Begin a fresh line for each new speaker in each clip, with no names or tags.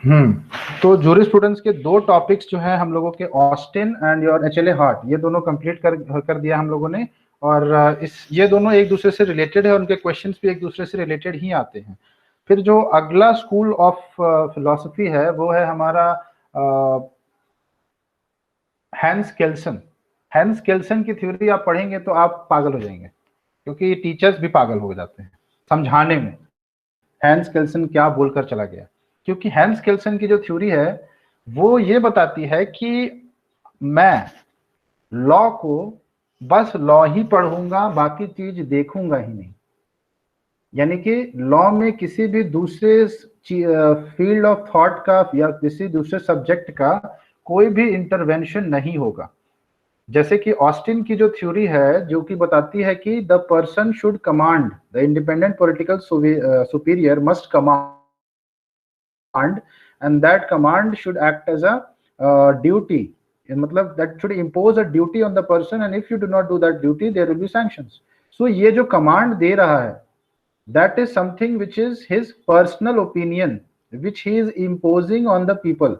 हम्म तो जूरिस्प्रूडेंस के दो टॉपिक्स जो है हम लोगों के Austin and your HLA heart, ये दोनों कंप्लीट कर दिया हम लोगों ने। और ये दोनों एक दूसरे से रिलेटेड है, उनके क्वेश्चंस भी एक दूसरे से रिलेटेड ही आते हैं। फिर जो अगला स्कूल ऑफ फिलॉसफी है वो है हमारा हैंस केल्सन। हैंस केल्सन की थ्योरी आप पढ़ेंगे तो आप पागल हो जाएंगे, क्योंकि टीचर्स भी पागल हो जाते हैं समझाने में हैंस केल्सन क्या बोलकर चला गया। क्योंकि हैंस केल्सन की जो थ्योरी है वो ये बताती है कि मैं लॉ को बस लॉ ही पढ़ूंगा, बाकी चीज देखूंगा ही नहीं। यानी कि लॉ में किसी भी दूसरे फील्ड ऑफ थॉट का या किसी दूसरे सब्जेक्ट का कोई भी इंटरवेंशन नहीं होगा। जैसे कि ऑस्टिन की जो थ्योरी है जो कि बताती है कि the person should command, the independent political superior must command and that command should act as a duty, मतलब that should impose a duty on the person and if you do not do that duty there will be sanctions. So ये जो command दे रहा है that is something which is his personal opinion which he is imposing on the people.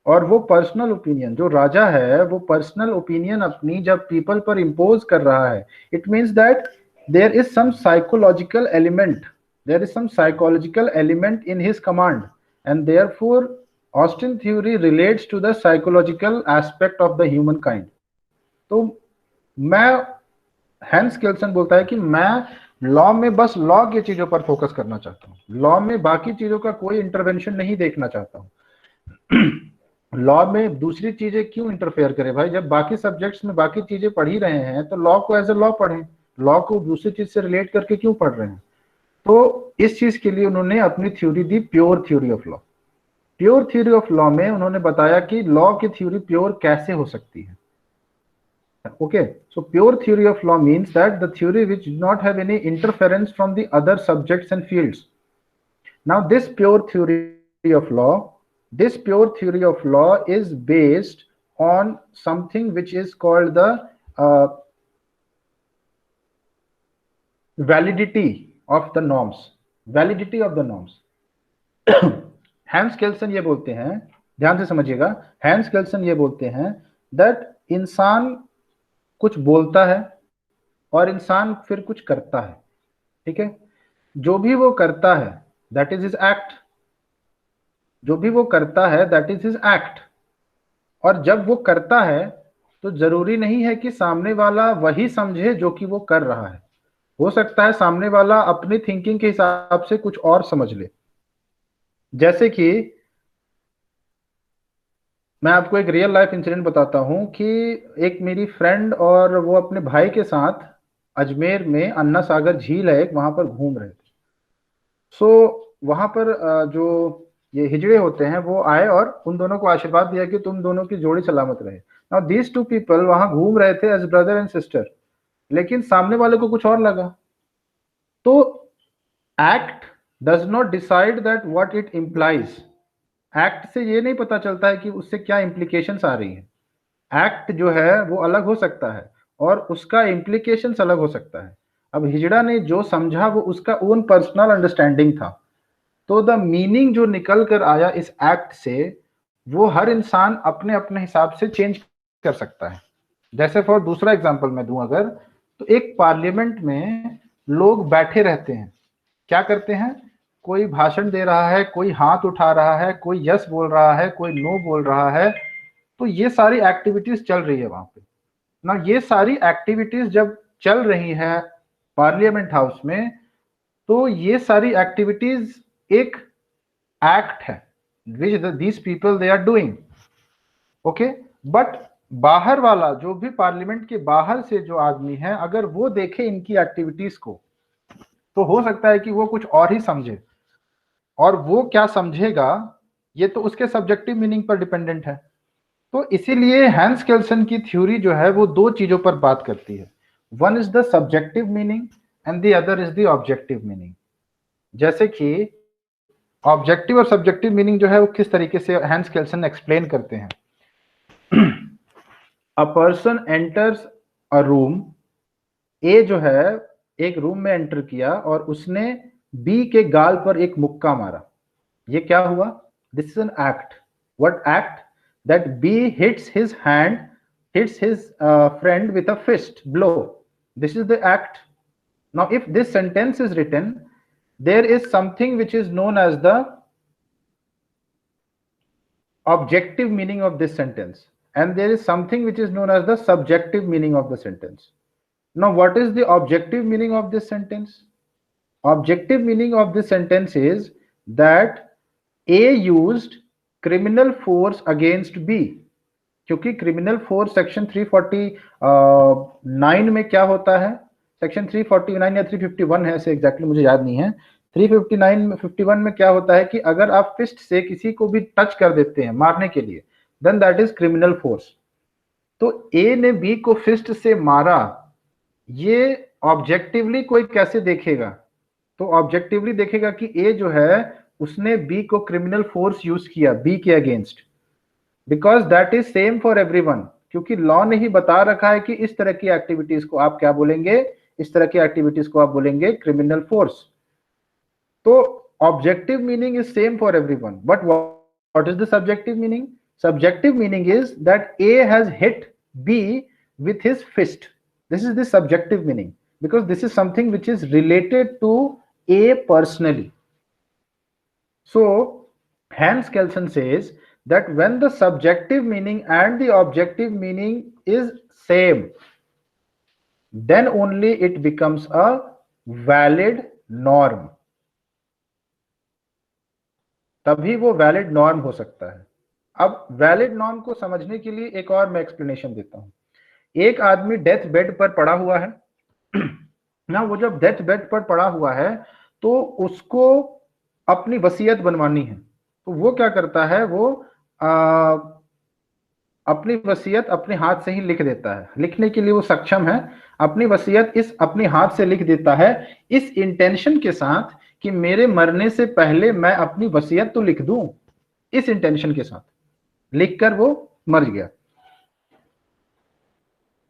और वो personal opinion जो राजा है वो personal opinion अपनी जब पीपल पर इम्पोज कर रहा है, it means that there is some psychological element, there is some psychological element in his command and therefore Austin theory relates to the psychological aspect of the humankind. तो मैं hence केल्सन बोलता है कि मैं लॉ में बस लॉ की चीजों पर फोकस करना चाहता हूँ, लॉ में बाकी चीजों का कोई इंटरवेंशन नहीं देखना चाहता हूँ। लॉ में दूसरी चीजें क्यों इंटरफेयर करें भाई, जब बाकी सब्जेक्ट्स में बाकी चीजें पढ़ ही रहे हैं तो लॉ को एज ए लॉ पढ़ें, लॉ को दूसरी चीज से रिलेट करके क्यों पढ़ रहे हैं। तो इस चीज के लिए उन्होंने अपनी theory the pure theory of law. Pure theory of law में उन्होंने बताया कि लॉ की थ्योरी प्योर कैसे हो सकती है। Okay, so pure theory of law means that the theory which do not have any interference from the other subjects and fields. Now this pure theory of law, this pure theory of law is based on something which is called the validity of the norms, validity of the norms। Hans Kelsen ये बोलते हैं, ध्यान से समझिएगा, hence Kelsen ये बोलते हैं that इंसान कुछ बोलता है और इंसान फिर कुछ करता है, ठीक है। जो भी वो करता है दैट इज हिज एक्ट, जो भी वो करता है दैट इज हिज एक्ट। और जब वो करता है तो जरूरी नहीं है कि सामने वाला वही समझे जो कि वो कर रहा है, हो सकता है सामने वाला अपनी थिंकिंग के हिसाब से कुछ और समझ ले। जैसे कि मैं आपको एक रियल लाइफ इंसिडेंट बताता हूं कि एक मेरी फ्रेंड और वो अपने भाई के साथ अजमेर में अन्ना सागर झील है एक, वहां पर घूम रहे थे। सो वहां पर जो ये हिजड़े होते हैं वो आए और उन दोनों को आशीर्वाद दिया कि तुम दोनों की जोड़ी सलामत रहे। नाउ दीज टू पीपल वहां घूम रहे थे एज ब्रदर एंड सिस्टर, लेकिन सामने वाले को कुछ और लगा। तो act does not decide that what it implies. Act से ये नहीं पता चलता है कि उससे क्या इंप्लीकेशंस आ रही हैं। एक्ट जो है वो अलग हो सकता है और उसका इंप्लीकेशंस अलग हो सकता है। अब हिजड़ा ने जो समझा वो उसका ओन पर्सनल अंडरस्टैंडिंग था, तो द मीनिंग जो निकल कर आया इस एक्ट से वो हर इंसान अपने अपने हिसाब से चेंज कर सकता है। जैसे फॉर दूसरा एग्जांपल मैं दूं अगर, तो एक पार्लियामेंट में लोग बैठे रहते हैं, क्या करते हैं, कोई भाषण दे रहा है, कोई हाथ उठा रहा है, कोई यस बोल रहा है, कोई नो बोल रहा है। तो ये सारी एक्टिविटीज चल रही है वहां पे ना। ये सारी एक्टिविटीज जब चल रही है पार्लियामेंट हाउस में, तो ये सारी एक्टिविटीज एक एक्ट है which these people they are doing. Okay, but बाहर वाला जो भी पार्लियामेंट के बाहर से जो आदमी है अगर वो देखे इनकी एक्टिविटीज को तो हो सकता है कि वो कुछ और ही समझे, और वो क्या समझेगा ये तो उसके सब्जेक्टिव मीनिंग पर डिपेंडेंट है। तो इसीलिए हैंस केल्सन की थ्योरी जो है वो दो चीजों पर बात करती है, one is the subjective meaning and the other is the objective meaning. जैसे कि ऑब्जेक्टिव और सब्जेक्टिव मीनिंग जो है वो किस तरीके से हैंस केल्सन एक्सप्लेन करते हैं। A person enters a room, A जो है एक रूम में एंटर किया और उसने बी के गाल पर एक मुक्का मारा। ये क्या हुआ, This is an act. What act? That B hits his hand, hits his friend with a fist blow. This is the act. Now, if this sentence is written, there is something which is known as the objective meaning of this sentence, and there is something which is known as the subjective meaning of the sentence. Now, what is the objective meaning of this sentence? Objective meaning of this sentence is that A used criminal force against B. क्योंकि criminal force section 349 में क्या होता है, section 349 या 351 है, ऐसे exactly मुझे याद नहीं है, 359 में 51 में क्या होता है कि अगर आप फिस्ट से किसी को भी टच कर देते हैं मारने के लिए, then that is criminal force. तो ए ने बी को फिस्ट से मारा, ये ऑब्जेक्टिवली कोई कैसे देखेगा? तो ऑब्जेक्टिवली देखेगा कि ए जो है उसने बी को क्रिमिनल फोर्स यूज किया बी के against, because that is same for everyone. क्योंकि लॉ ने ही बता रखा है कि इस तरह की एक्टिविटीज को आप क्या बोलेंगे, इस तरह की एक्टिविटीज को आप बोलेंगे क्रिमिनल फोर्स. तो objective meaning is same for everyone, but what is the subjective meaning? Subjective meaning is that A has hit B with his fist. This is the subjective meaning, because this is something which is related to A personally. So Hans Kelsen says that when the subjective meaning and the objective meaning is same, then only it becomes a valid norm. तभी वो valid norm हो सकता है. अब valid norm को समझने के लिए एक और मैं explanation देता हूं. एक आदमी डेथ बेड पर पड़ा हुआ है ना, वो जब डेथ बेड पर पड़ा हुआ है तो उसको अपनी वसीयत बनवानी है. तो वो क्या करता है, वो अपनी वसीयत अपने हाथ से ही लिख देता है. लिखने के लिए वो सक्षम है, अपनी वसीयत इस अपने हाथ से लिख देता है, इस इंटेंशन के साथ कि मेरे मरने से पहले मैं अपनी वसीयत तो लिख दूं. इस इंटेंशन के साथ लिखकर वो मर गया.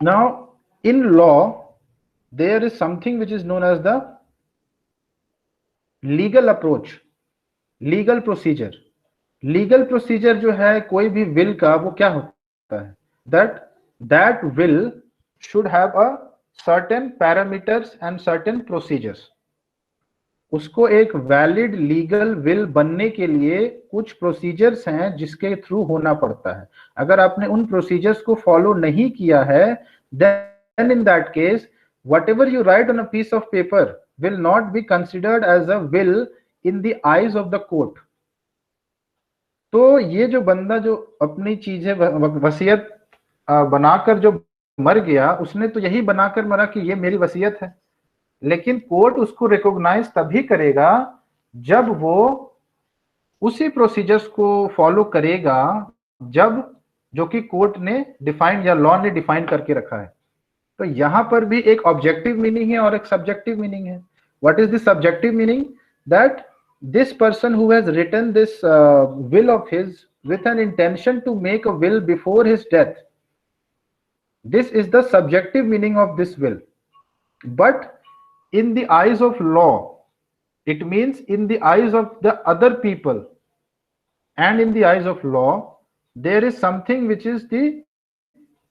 Now, in law, there is something which is known as the legal approach, legal procedure. Legal procedure जो है कोई भी will का, वो क्या होता है, that will should have a certain parameters and certain procedures. उसको एक वैलिड लीगल विल बनने के लिए कुछ प्रोसीजर्स हैं जिसके थ्रू होना पड़ता है. अगर आपने उन प्रोसीजर्स को फॉलो नहीं किया है, then in that case whatever you write on a piece of paper will not be considered as a will in the eyes of the court. तो ये जो बंदा जो अपनी चीजें वसीयत बनाकर जो मर गया, उसने तो यही बनाकर मरा कि ये मेरी वसीयत है, लेकिन कोर्ट उसको रिकॉग्नाइज तभी करेगा जब वो उसी प्रोसीजर्स को फॉलो करेगा जब जो कि कोर्ट ने डिफाइन या लॉ ने डिफाइन करके रखा है. तो यहां पर भी एक ऑब्जेक्टिव मीनिंग है और एक सब्जेक्टिव मीनिंग है. What is the subjective meaning? That this person who has written this will of his with an intention to make a will before his death, this is the subjective meaning of this will. But in the eyes of law, it means in the eyes of the other people, and in the eyes of law, there is something which is the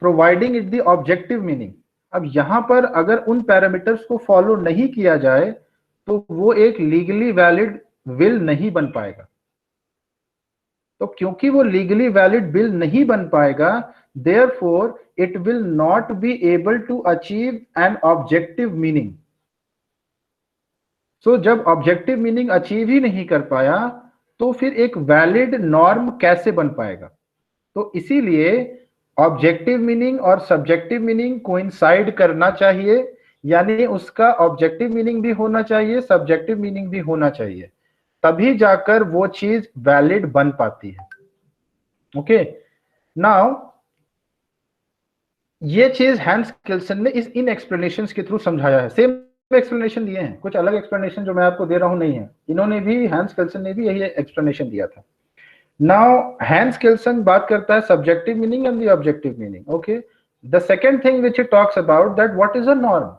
providing it the objective meaning. अब यहां पर अगर उन parameters को follow नहीं किया जाए तो वो एक लीगली वैलिड विल नहीं बन पाएगा. तो क्योंकि वो लीगली वैलिड विल नहीं बन पाएगा, therefore it will not be able to achieve an objective meaning. So जब ऑब्जेक्टिव मीनिंग अचीव ही नहीं कर पाया तो फिर एक वैलिड नॉर्म कैसे बन पाएगा? तो इसीलिए ऑब्जेक्टिव मीनिंग और सब्जेक्टिव मीनिंग कोइंसाइड करना चाहिए, यानी उसका ऑब्जेक्टिव मीनिंग भी होना चाहिए, सब्जेक्टिव मीनिंग भी होना चाहिए, तभी जाकर वो चीज वैलिड बन पाती है. ओके, नाउ ये चीज हैंस केल्सन ने इस इन एक्सप्लेनेशंस के थ्रू समझाया है. सेम एक्सप्लेनेशन दिए हैं, कुछ अलग एक्सप्लेनेशन जो मैं आपको दे रहा हूं नहीं है. इन्होंने भी, हैंस केल्सन ने भी यही एक्सप्लेनेशन दिया था. नाउ हैंस केल्सन बात करता है subjective meaning and the objective meaning. Okay, the second thing which he talks about that what is a norm.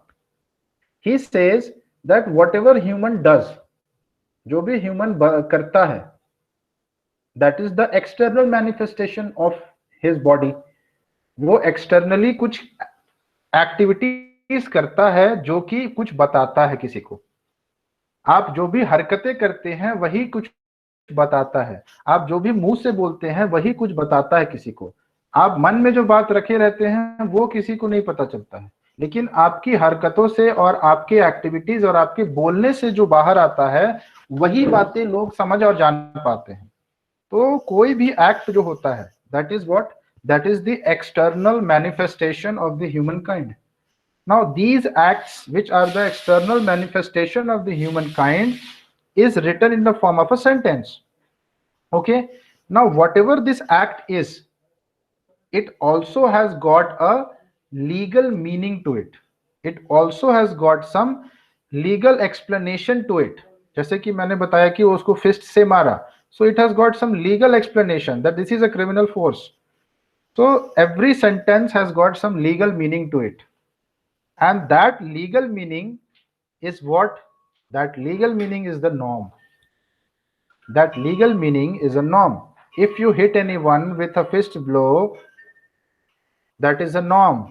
He says that whatever human does, जो भी ह्यूमन करता है, that is the external manifestation of his body. वो externally कुछ activities करता है जो कि कुछ बताता है किसी को। आप जो भी हरकतें करते हैं वही कुछ बताता है, आप जो भी मुंह से बोलते हैं वही कुछ बताता है किसी को। आप मन में जो बात रखे रहते हैं वो किसी को नहीं पता चलता है, लेकिन आपकी हरकतों से और आपके एक्टिविटीज और आपके बोलने से जो बाहर आता है वही बातें लोग समझ और जान पाते हैं। तो कोई भी एक्ट जो होता है that is what, that is the external manifestation of the human kind. Now, these acts, which are the external manifestation of the humankind, is written in the form of a sentence. Okay. Now, whatever this act is, it also has got a legal meaning to it. It also has got some legal explanation to it. जैसे कि मैंने बताया कि उसको fist से मारा, so it has got some legal explanation that this is a criminal force. So every sentence has got some legal meaning to it. And that legal meaning is what? That legal meaning is the norm. That legal meaning is a norm. If you hit anyone with a fist blow, that is a norm,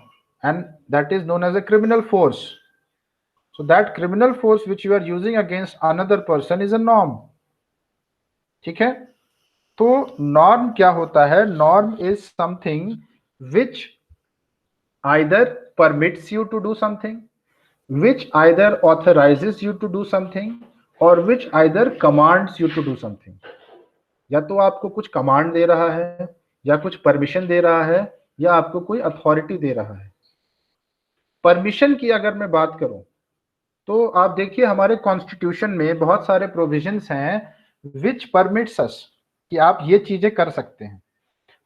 and that is known as a criminal force. So that criminal force which you are using against another person is a norm. ठीक है? तो norm क्या होता है? Norm is something which either permits you to do something, which either authorizes you to do something, or which either commands you to do something. या तो आपको कुछ कमांड दे रहा है, या कुछ परमिशन दे रहा है, या आपको कोई अथॉरिटी दे रहा है। परमिशन की अगर मैं बात करूं तो आप देखिए हमारे कॉन्स्टिट्यूशन में बहुत सारे प्रोविजंस हैं विच परमिट्स अस कि आप ये चीजें कर सकते हैं।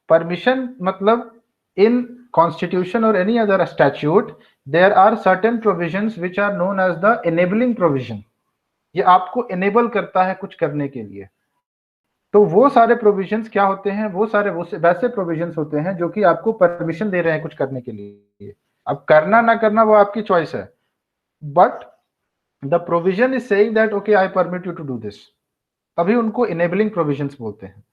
परमिशन मतलब इन कॉन्स्टिट्यूशन और any other statute there are certain provisions which are known as the enabling provision. ये आपको एनेबल करता है कुछ करने के लिए। तो वो सारे प्रोविजंस क्या होते हैं? वो सारे वैसे प्रोविजंस होते हैं जो कि आपको परमिशन दे रहे हैं कुछ करने के लिए। अब करना ना करना वो आपकी चॉइस है, but the provision is saying that okay I permit you to do this, तभी उनको इनेबलिंग प्रोविजंस बोलते हैं।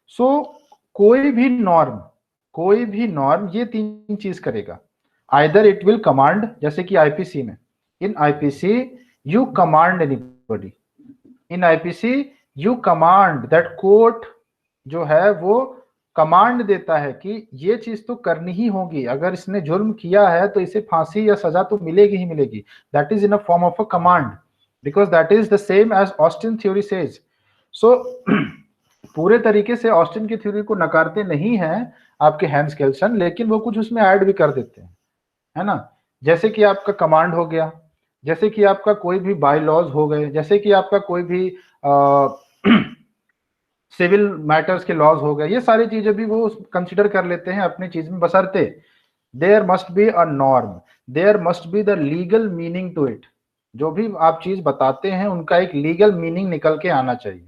सो कोई भी नॉर्म ये तीन चीज करेगा। आइदर इट विल कमांड, जैसे कि आईपीसी में, in IPC you command anybody, in IPC you command, that court जो है वो कमांड देता है कि ये चीज तो करनी ही होगी, अगर इसने जुर्म किया है तो इसे फांसी या सजा तो मिलेगी ही मिलेगी। That is in a form of a command, because that is the same as Austin theory says. So पूरे तरीके से ऑस्टिन की थ्योरी को नकारते नहीं है आपके हैंस केल्सन, लेकिन वो कुछ उसमें ऐड भी कर देते हैं, है ना। जैसे कि आपका कमांड हो गया, जैसे कि आपका कोई भी बाय लॉज हो गए, जैसे कि आपका कोई भी सिविल मैटर्स के लॉज हो गए, ये सारी चीजें भी वो कंसिडर कर लेते हैं अपनी चीज में, बशर्ते there must be a norm, there must be the legal meaning to it. जो भी आप चीज बताते हैं उनका एक लीगल मीनिंग निकल के आना चाहिए।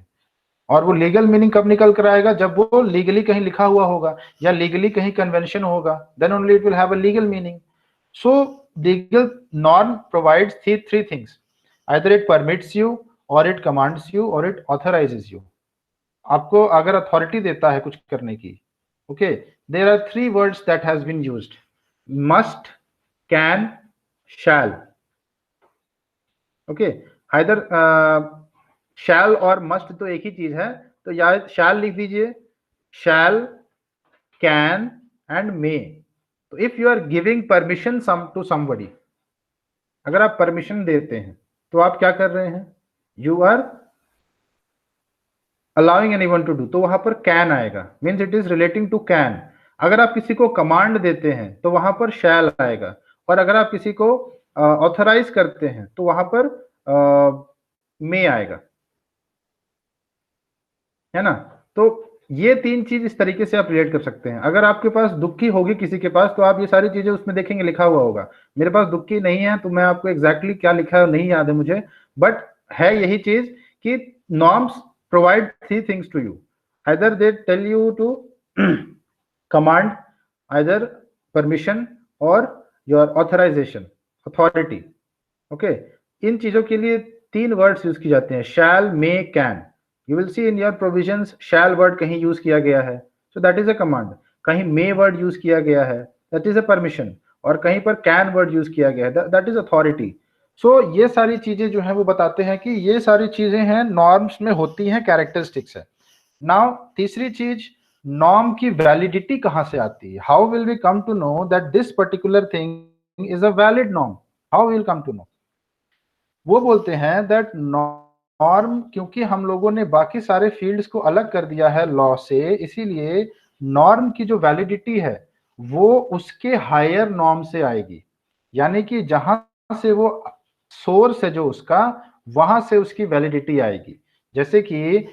और वो लीगल मीनिंग कब निकल कर आएगा? जब वो लीगली कहीं लिखा हुआ होगा या लीगली कहीं कन्वेंशन होगा, then only it will have a legal meaning. So legal norm provides three things, either it permits you, or it commands you, or it authorises you. आपको अगर अथॉरिटी देता है कुछ करने की, okay, there are three words that has been used, must, can, shall. Okay, either shall or must तो एक ही चीज है, तो या शैल लिख दीजिए, शैल, कैन एंड मे। तो if you are giving permission to somebody, अगर आप परमिशन देते हैं तो आप क्या कर रहे हैं? You are allowing anyone to do, तो वहां पर कैन आएगा, means it is relating to can. अगर आप किसी को कमांड देते हैं तो वहां पर शैल आएगा, और अगर आप किसी को ऑथराइज करते हैं तो वहां पर मे आएगा, है ना। तो ये तीन चीज इस तरीके से आप रिलेट कर सकते हैं। अगर आपके पास दुक्की होगी किसी के पास, तो आप ये सारी चीजें उसमें देखेंगे लिखा हुआ होगा। मेरे पास दुक्की नहीं है तो मैं आपको एग्जैक्टली क्या लिखा है नहीं याद है मुझे, बट है यही चीज कि norms provide three things to you, either they tell you to command, either permission, or your authorisation, authority. Okay, इन चीजों के लिए तीन वर्ड्स यूज की जाते हैं, shall, may, can. You will see in your provisions shall word कहीं use किया गया है, so that is a command. कहीं मे वर्ड यूज किया गया है, दैट इज अ परमिशन। और कहीं पर कैन वर्ड यूज किया गया है, दैट इज अथॉरिटी। सो ये सारी चीजें जो है वो बताते हैं कि ये सारी चीजें हैं नॉर्म्स में होती हैं, कैरेक्टरिस्टिक्स है। नाउ तीसरी चीज, नॉर्म की वैलिडिटी कहां से आती है? How will we come to know that this particular thing is a valid norm? How will come to know? वो बोलते हैं दैट नॉर्म, क्योंकि हम लोगों ने बाकी सारे फील्ड्स को अलग कर दिया है लॉ से, इसीलिए नॉर्म की जो वैलिडिटी है वो उसके हायर नॉर्म से आएगी। यानी कि जहां से वो सोर्स है जो उसका, वहां से उसकी वैलिडिटी आएगी। जैसे कि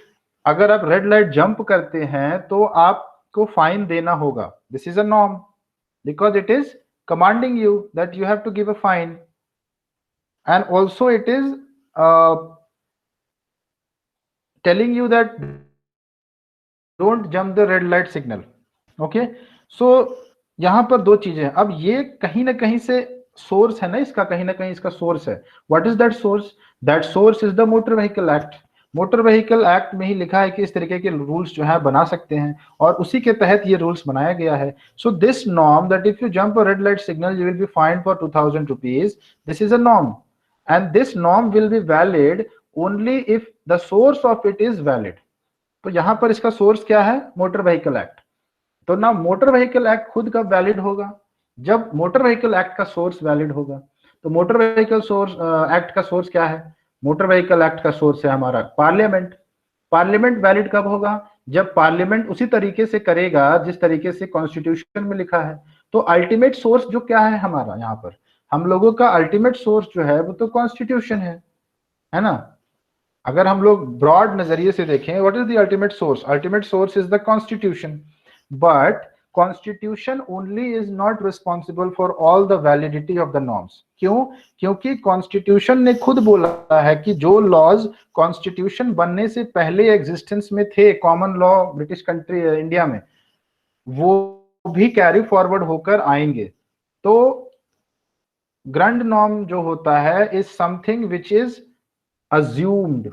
अगर आप रेड लाइट जंप करते हैं तो आपको फाइन देना होगा, this is a norm, because it is commanding you that you have to give a fine. and also it is uh, telling you that don't jump the red light signal. Okay, so यहां पर दो चीजें हैं। अब ये कहीं ना कहीं से सोर्स है ना इसका, कहीं ना कहीं इसका सोर्स है। What is that source? That source is the motor vehicle act. Motor vehicle act में ही लिखा है कि इस तरीके के रूल्स जो है बना सकते हैं, और उसी के तहत ये रूल्स बनाया गया है। So this norm that if you jump a red light signal you will be find for 2000 rupees, this is a norm, and this norm will be valid only if the source of it is valid. तो यहां पर इसका source क्या है? Motor vehicle act. तो ना motor vehicle act खुद कब वैलिड होगा? जब मोटर व्हीकल एक्ट का सोर्स वैलिड होगा। तो मोटर व्हीकल सोर्स एक्ट का सोर्स क्या है? मोटर व्हीकल एक्ट का सोर्स है हमारा पार्लियामेंट। पार्लियामेंट वैलिड कब होगा? जब पार्लियामेंट उसी तरीके से करेगा जिस तरीके से कॉन्स्टिट्यूशन में लिखा है। तो अल्टीमेट सोर्स जो क्या है हमारा, यहाँ पर हम लोगों का अल्टीमेट सोर्स जो है वो तो कॉन्स्टिट्यूशन है ना? अगर हम लोग ब्रॉड नजरिए से देखें, what is the ultimate source? Ultimate source is the constitution. But constitution only is not responsible for all the validity of the norms. क्यों? क्योंकि कॉन्स्टिट्यूशन ने खुद बोला है कि जो लॉज कॉन्स्टिट्यूशन बनने से पहले एग्जिस्टेंस में थे, common law British country India में, वो भी कैरी फॉरवर्ड होकर आएंगे। तो ग्रैंड नॉर्म जो होता है is something which is assumed.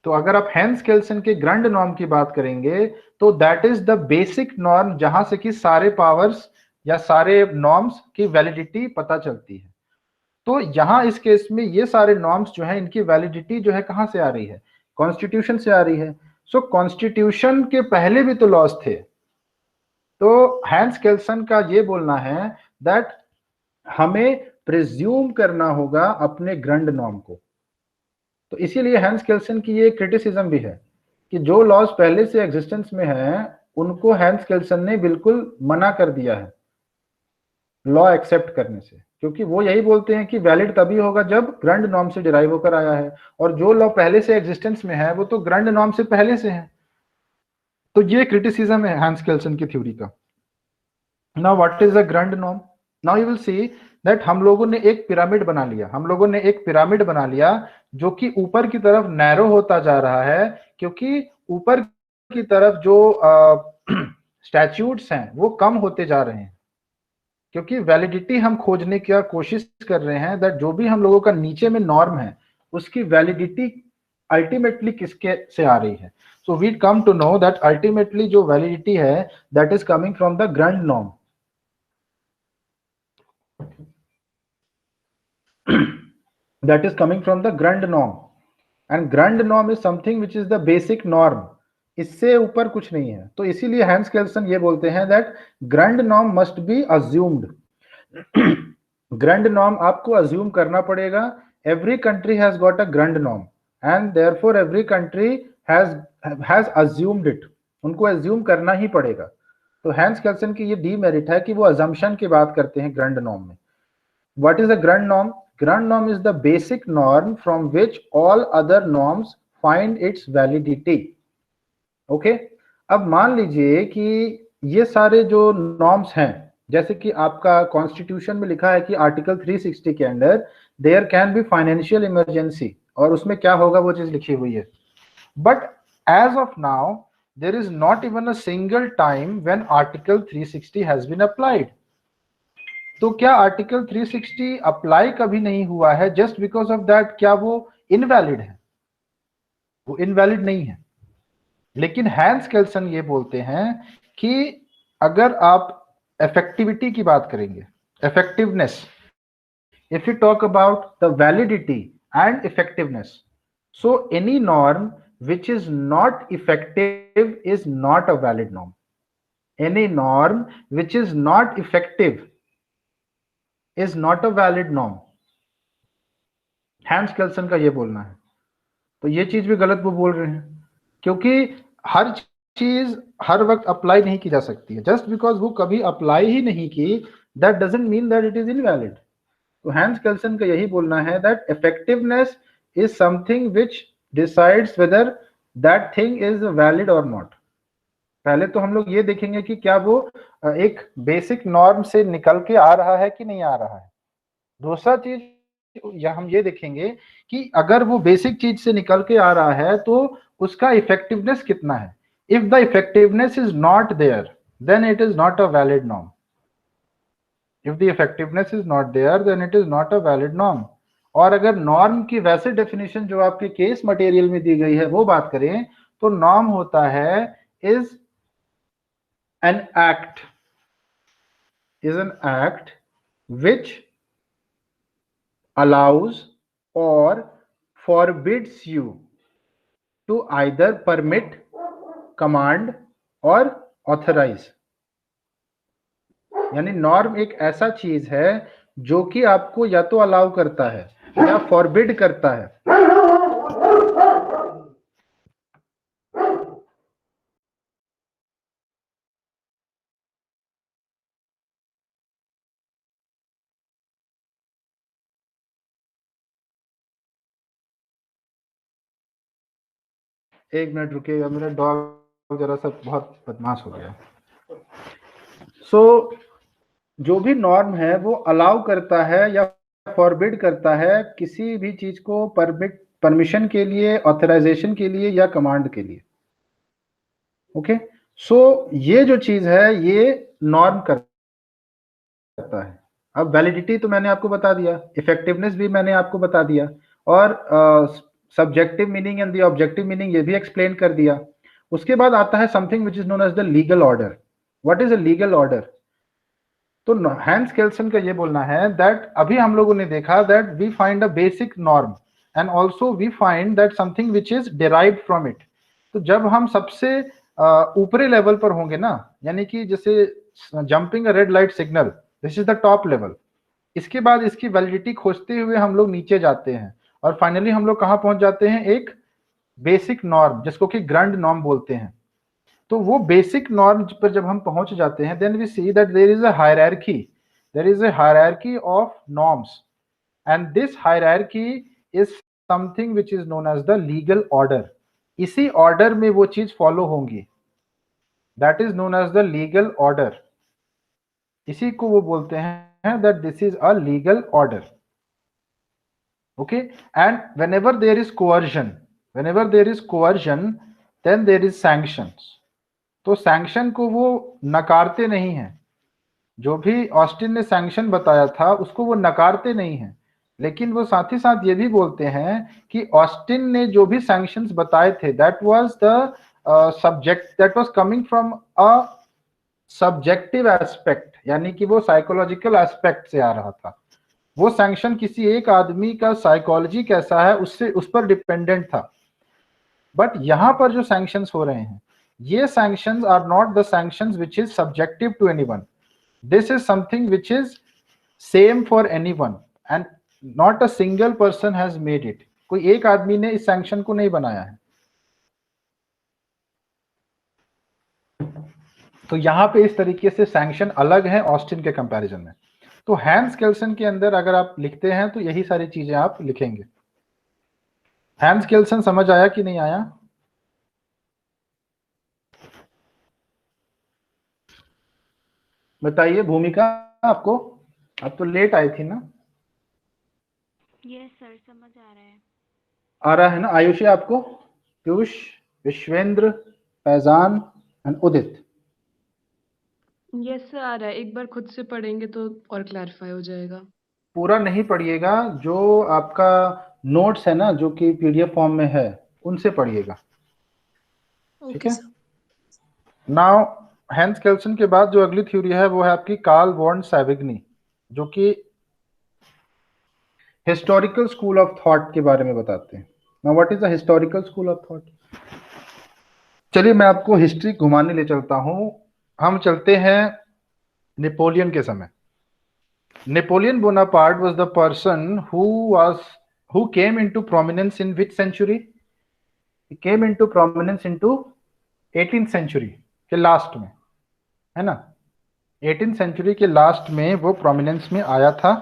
तो अगर आप हैंस केल्सन के ग्रैंड नॉर्म की बात करेंगे तो that is the basic norm, जहां से कि सारे पावर्स या सारे नॉर्म्स की वैलिडिटी पता चलती है। तो यहां इस केस में ये सारे नॉर्म्स जो है इनकी वैलिडिटी जो है कहां से आ रही है? कॉन्स्टिट्यूशन से आ रही है। सो कॉन्स्टिट्यूशन के पहले भी तो लॉज थे। तो हैंस केल्सन का ये बोलना है दैट हमें प्रिज्यूम करना होगा अपने ग्रैंड नॉर्म को। तो इसीलिए हैंस केल्सन की ये क्रिटिसिज्म भी है कि जो लॉज पहले से एग्जिस्टेंस में है उनको हैंस केल्सन ने बिल्कुल मना कर दिया है लॉ एक्सेप्ट करने से, क्योंकि वो यही बोलते हैं कि वैलिड तभी होगा जब ग्रैंड नॉर्म से डिराइव होकर आया है, और जो लॉ पहले से एग्जिस्टेंस में है वो तो ग्रैंड नॉर्म से पहले से है। तो ये क्रिटिसिज्म है हैंस केल्सन की थ्योरी का। Now what is a grand norm? Now you will see that हम लोगों ने एक पिरामिड बना लिया, हम लोगों ने एक पिरामिड बना लिया जो कि ऊपर की तरफ नैरो होता जा रहा है, क्योंकि ऊपर की तरफ जो स्टैट्यूट्स हैं वो कम होते जा रहे हैं, क्योंकि वैलिडिटी हम खोजने की कोशिश कर रहे हैं दैट जो भी हम लोगों का नीचे में नॉर्म है उसकी वैलिडिटी अल्टीमेटली किसके से आ रही है। So we come to know that ultimately जो वैलिडिटी है that is coming from the grand norm. that is coming from the grand norm, and grand norm is something which is the basic norm, इससे ऊपर कुछ नहीं है। तो इसीलिए hence Kelsen ये बोलते हैं that grand norm must be assumed. Grand norm आपको अज्यूम करना पड़ेगा। Every country has got a grand norm and therefore every country has assumed it. उनको अज्यूम करना ही पड़ेगा। तो हैंस केल्सन की ये डीमेरिट है कि वो अजम्पशन की बात करते हैं ग्रैंड नॉर्म में। What is a grand norm? Grand norm is the basic norm from which all other norms find its validity. Okay? अब मान लीजिए कि ये सारे जो नॉर्म्स हैं, जैसे कि आपका कॉन्स्टिट्यूशन में लिखा है कि आर्टिकल 360 के अंदर there can be financial emergency, और उसमें क्या होगा वो चीज लिखी हुई है। But as of now there is not even a single time when article 360 has been applied. तो क्या आर्टिकल 360 अप्लाई कभी नहीं हुआ है जस्ट बिकॉज ऑफ दैट क्या वो इनवैलिड है? वो इनवैलिड नहीं है। लेकिन हैंस केल्सन ये बोलते हैं कि अगर आप इफेक्टिविटी की बात करेंगे, effectiveness, if we talk about the validity and effectiveness, so any norm which is not effective is not a valid norm. Any norm which is not effective is not a valid norm. Hans Kelsen का ये बोलना है। तो ये चीज भी गलत वो बोल रहे हैं, क्योंकि हर चीज हर वक्त अप्लाई नहीं की जा सकती है। जस्ट बिकॉज वो कभी अप्लाई ही नहीं की, that doesn't mean that it is invalid. तो हैंस केल्सन का यही बोलना है that effectiveness is something which decides whether that thing is valid और नॉट। पहले तो हम लोग ये देखेंगे कि क्या वो एक बेसिक नॉर्म से निकल के आ रहा है कि नहीं आ रहा है। दूसरा चीज या हम ये देखेंगे कि अगर वो बेसिक चीज से निकल के आ रहा है तो उसका इफेक्टिवनेस कितना है। If the effectiveness is not there then it is not a valid norm. If the effectiveness is not there, then it is not a valid norm. और अगर नॉर्म की वैसे डेफिनेशन जो आपके केस मटेरियल में दी गई है वो बात करें, तो नॉर्म होता है is an act which allows or forbids you to either permit, command or authorize। यानी नॉर्म एक ऐसा चीज है जो कि आपको या तो अलाउ करता है या फॉरबिड करता है। एक मिनट रुकिएगा, मेरा डॉग जरा सा बहुत बदमाश हो गया। सो जो भी नॉर्म है वो अलाउ करता है या फॉरबिड करता है किसी भी चीज को परमिशन के लिए, ऑथराइजेशन के लिए या कमांड के लिए। ओके, सो ये जो चीज है ये नॉर्म करता है। अब वैलिडिटी तो मैंने आपको बता दिया, इफेक्टिवनेस भी मैंने आपको बता दिया, और subjective meaning and the objective meaning ये भी एक्सप्लेन कर दिया। उसके बाद आता है something which is known as the legal order. What is a legal order? तो हैंस केल्सन का ये बोलना है दैट अभी हम लोगों ने देखा that we find a basic norm and also we find that something which is derived from it. तो जब हम सबसे ऊपरी लेवल पर होंगे ना, यानी कि जैसे jumping a red light signal, this is the top level. इसके बाद इसकी वैलिडिटी खोजते हुए हम लोग नीचे जाते हैं और फाइनली हम लोग कहाँ पहुंच जाते हैं? एक बेसिक नॉर्म जिसको कि ग्रैंड नॉर्म बोलते हैं। तो वो बेसिक नॉर्म पर जब हम पहुंच जाते हैं then we see that there is a hierarchy, there is a hierarchy of norms and this hierarchy is something which is known as the legal order. इसी ऑर्डर में वो चीज फॉलो होंगी, that is known as the legal order. इसी को वो बोलते हैं that this is a legal order. Okay, and whenever there is coercion, whenever there is coercion then there is sanctions। तो सैंक्शन को वो नकारते नहीं है। जो भी ऑस्टिन ने सैंक्शन बताया था उसको वो नकारते नहीं है, लेकिन वो साथ ही साथ ये भी बोलते हैं कि ऑस्टिन ने जो भी सैंक्शंस बताए थे that was the subject that was coming from a subjective aspect, यानी कि वो साइकोलॉजिकल एस्पेक्ट से आ रहा था। वो सैंक्शन किसी एक आदमी का साइकोलॉजी कैसा है उससे उस पर डिपेंडेंट था। बट यहां पर जो सैंक्शंस हो रहे हैं ये sanctions are not the sanctions which is subjective to anyone. This is something which is same for anyone and not a single person has made it. कोई एक आदमी ने इस सैंक्शन को नहीं बनाया है। तो यहां पे इस तरीके से सैंक्शन अलग है ऑस्टिन के कंपैरिजन में। तो हैंस केल्सन के अंदर अगर आप लिखते हैं तो यही सारी चीजें आप लिखेंगे। हैंस केल्सन समझ आया कि नहीं आया? बताइए भूमिका, आपको, आप तो लेट आई थी ना?
यस सर, समझ आ रहा है।
आ रहा है ना? आयुषी आपको? Piyush, Vishwendra, Faizan and Udit?
Yes sir, आ रहा है। एक बार खुद से पढ़ेंगे तो और क्लैरिफाई हो जाएगा।
पूरा नहीं पढ़िएगा, जो आपका नोट्स है ना जो कि पीडीएफ फॉर्म में है उनसे पढ़िएगा। ठीक
ओके
है।
सर।
नाउ हेंस केल्सन के बाद जो अगली थ्योरी है वो है आपकी कार्ल वॉन सैविग्नी, जो कि हिस्टोरिकल स्कूल ऑफ थॉट के बारे में बताते हैं। Now what is the historical school of thought? चलिए मैं आपको हिस्ट्री घुमाने ले चलता हूं। हम चलते हैं नेपोलियन के समय। Napoleon Bonaparte was the person who came into prominence in which century? He came into prominence into 18th century के लास्ट में, है ना। 18th सेंचुरी के लास्ट में वो प्रोमिनेंस में आया था।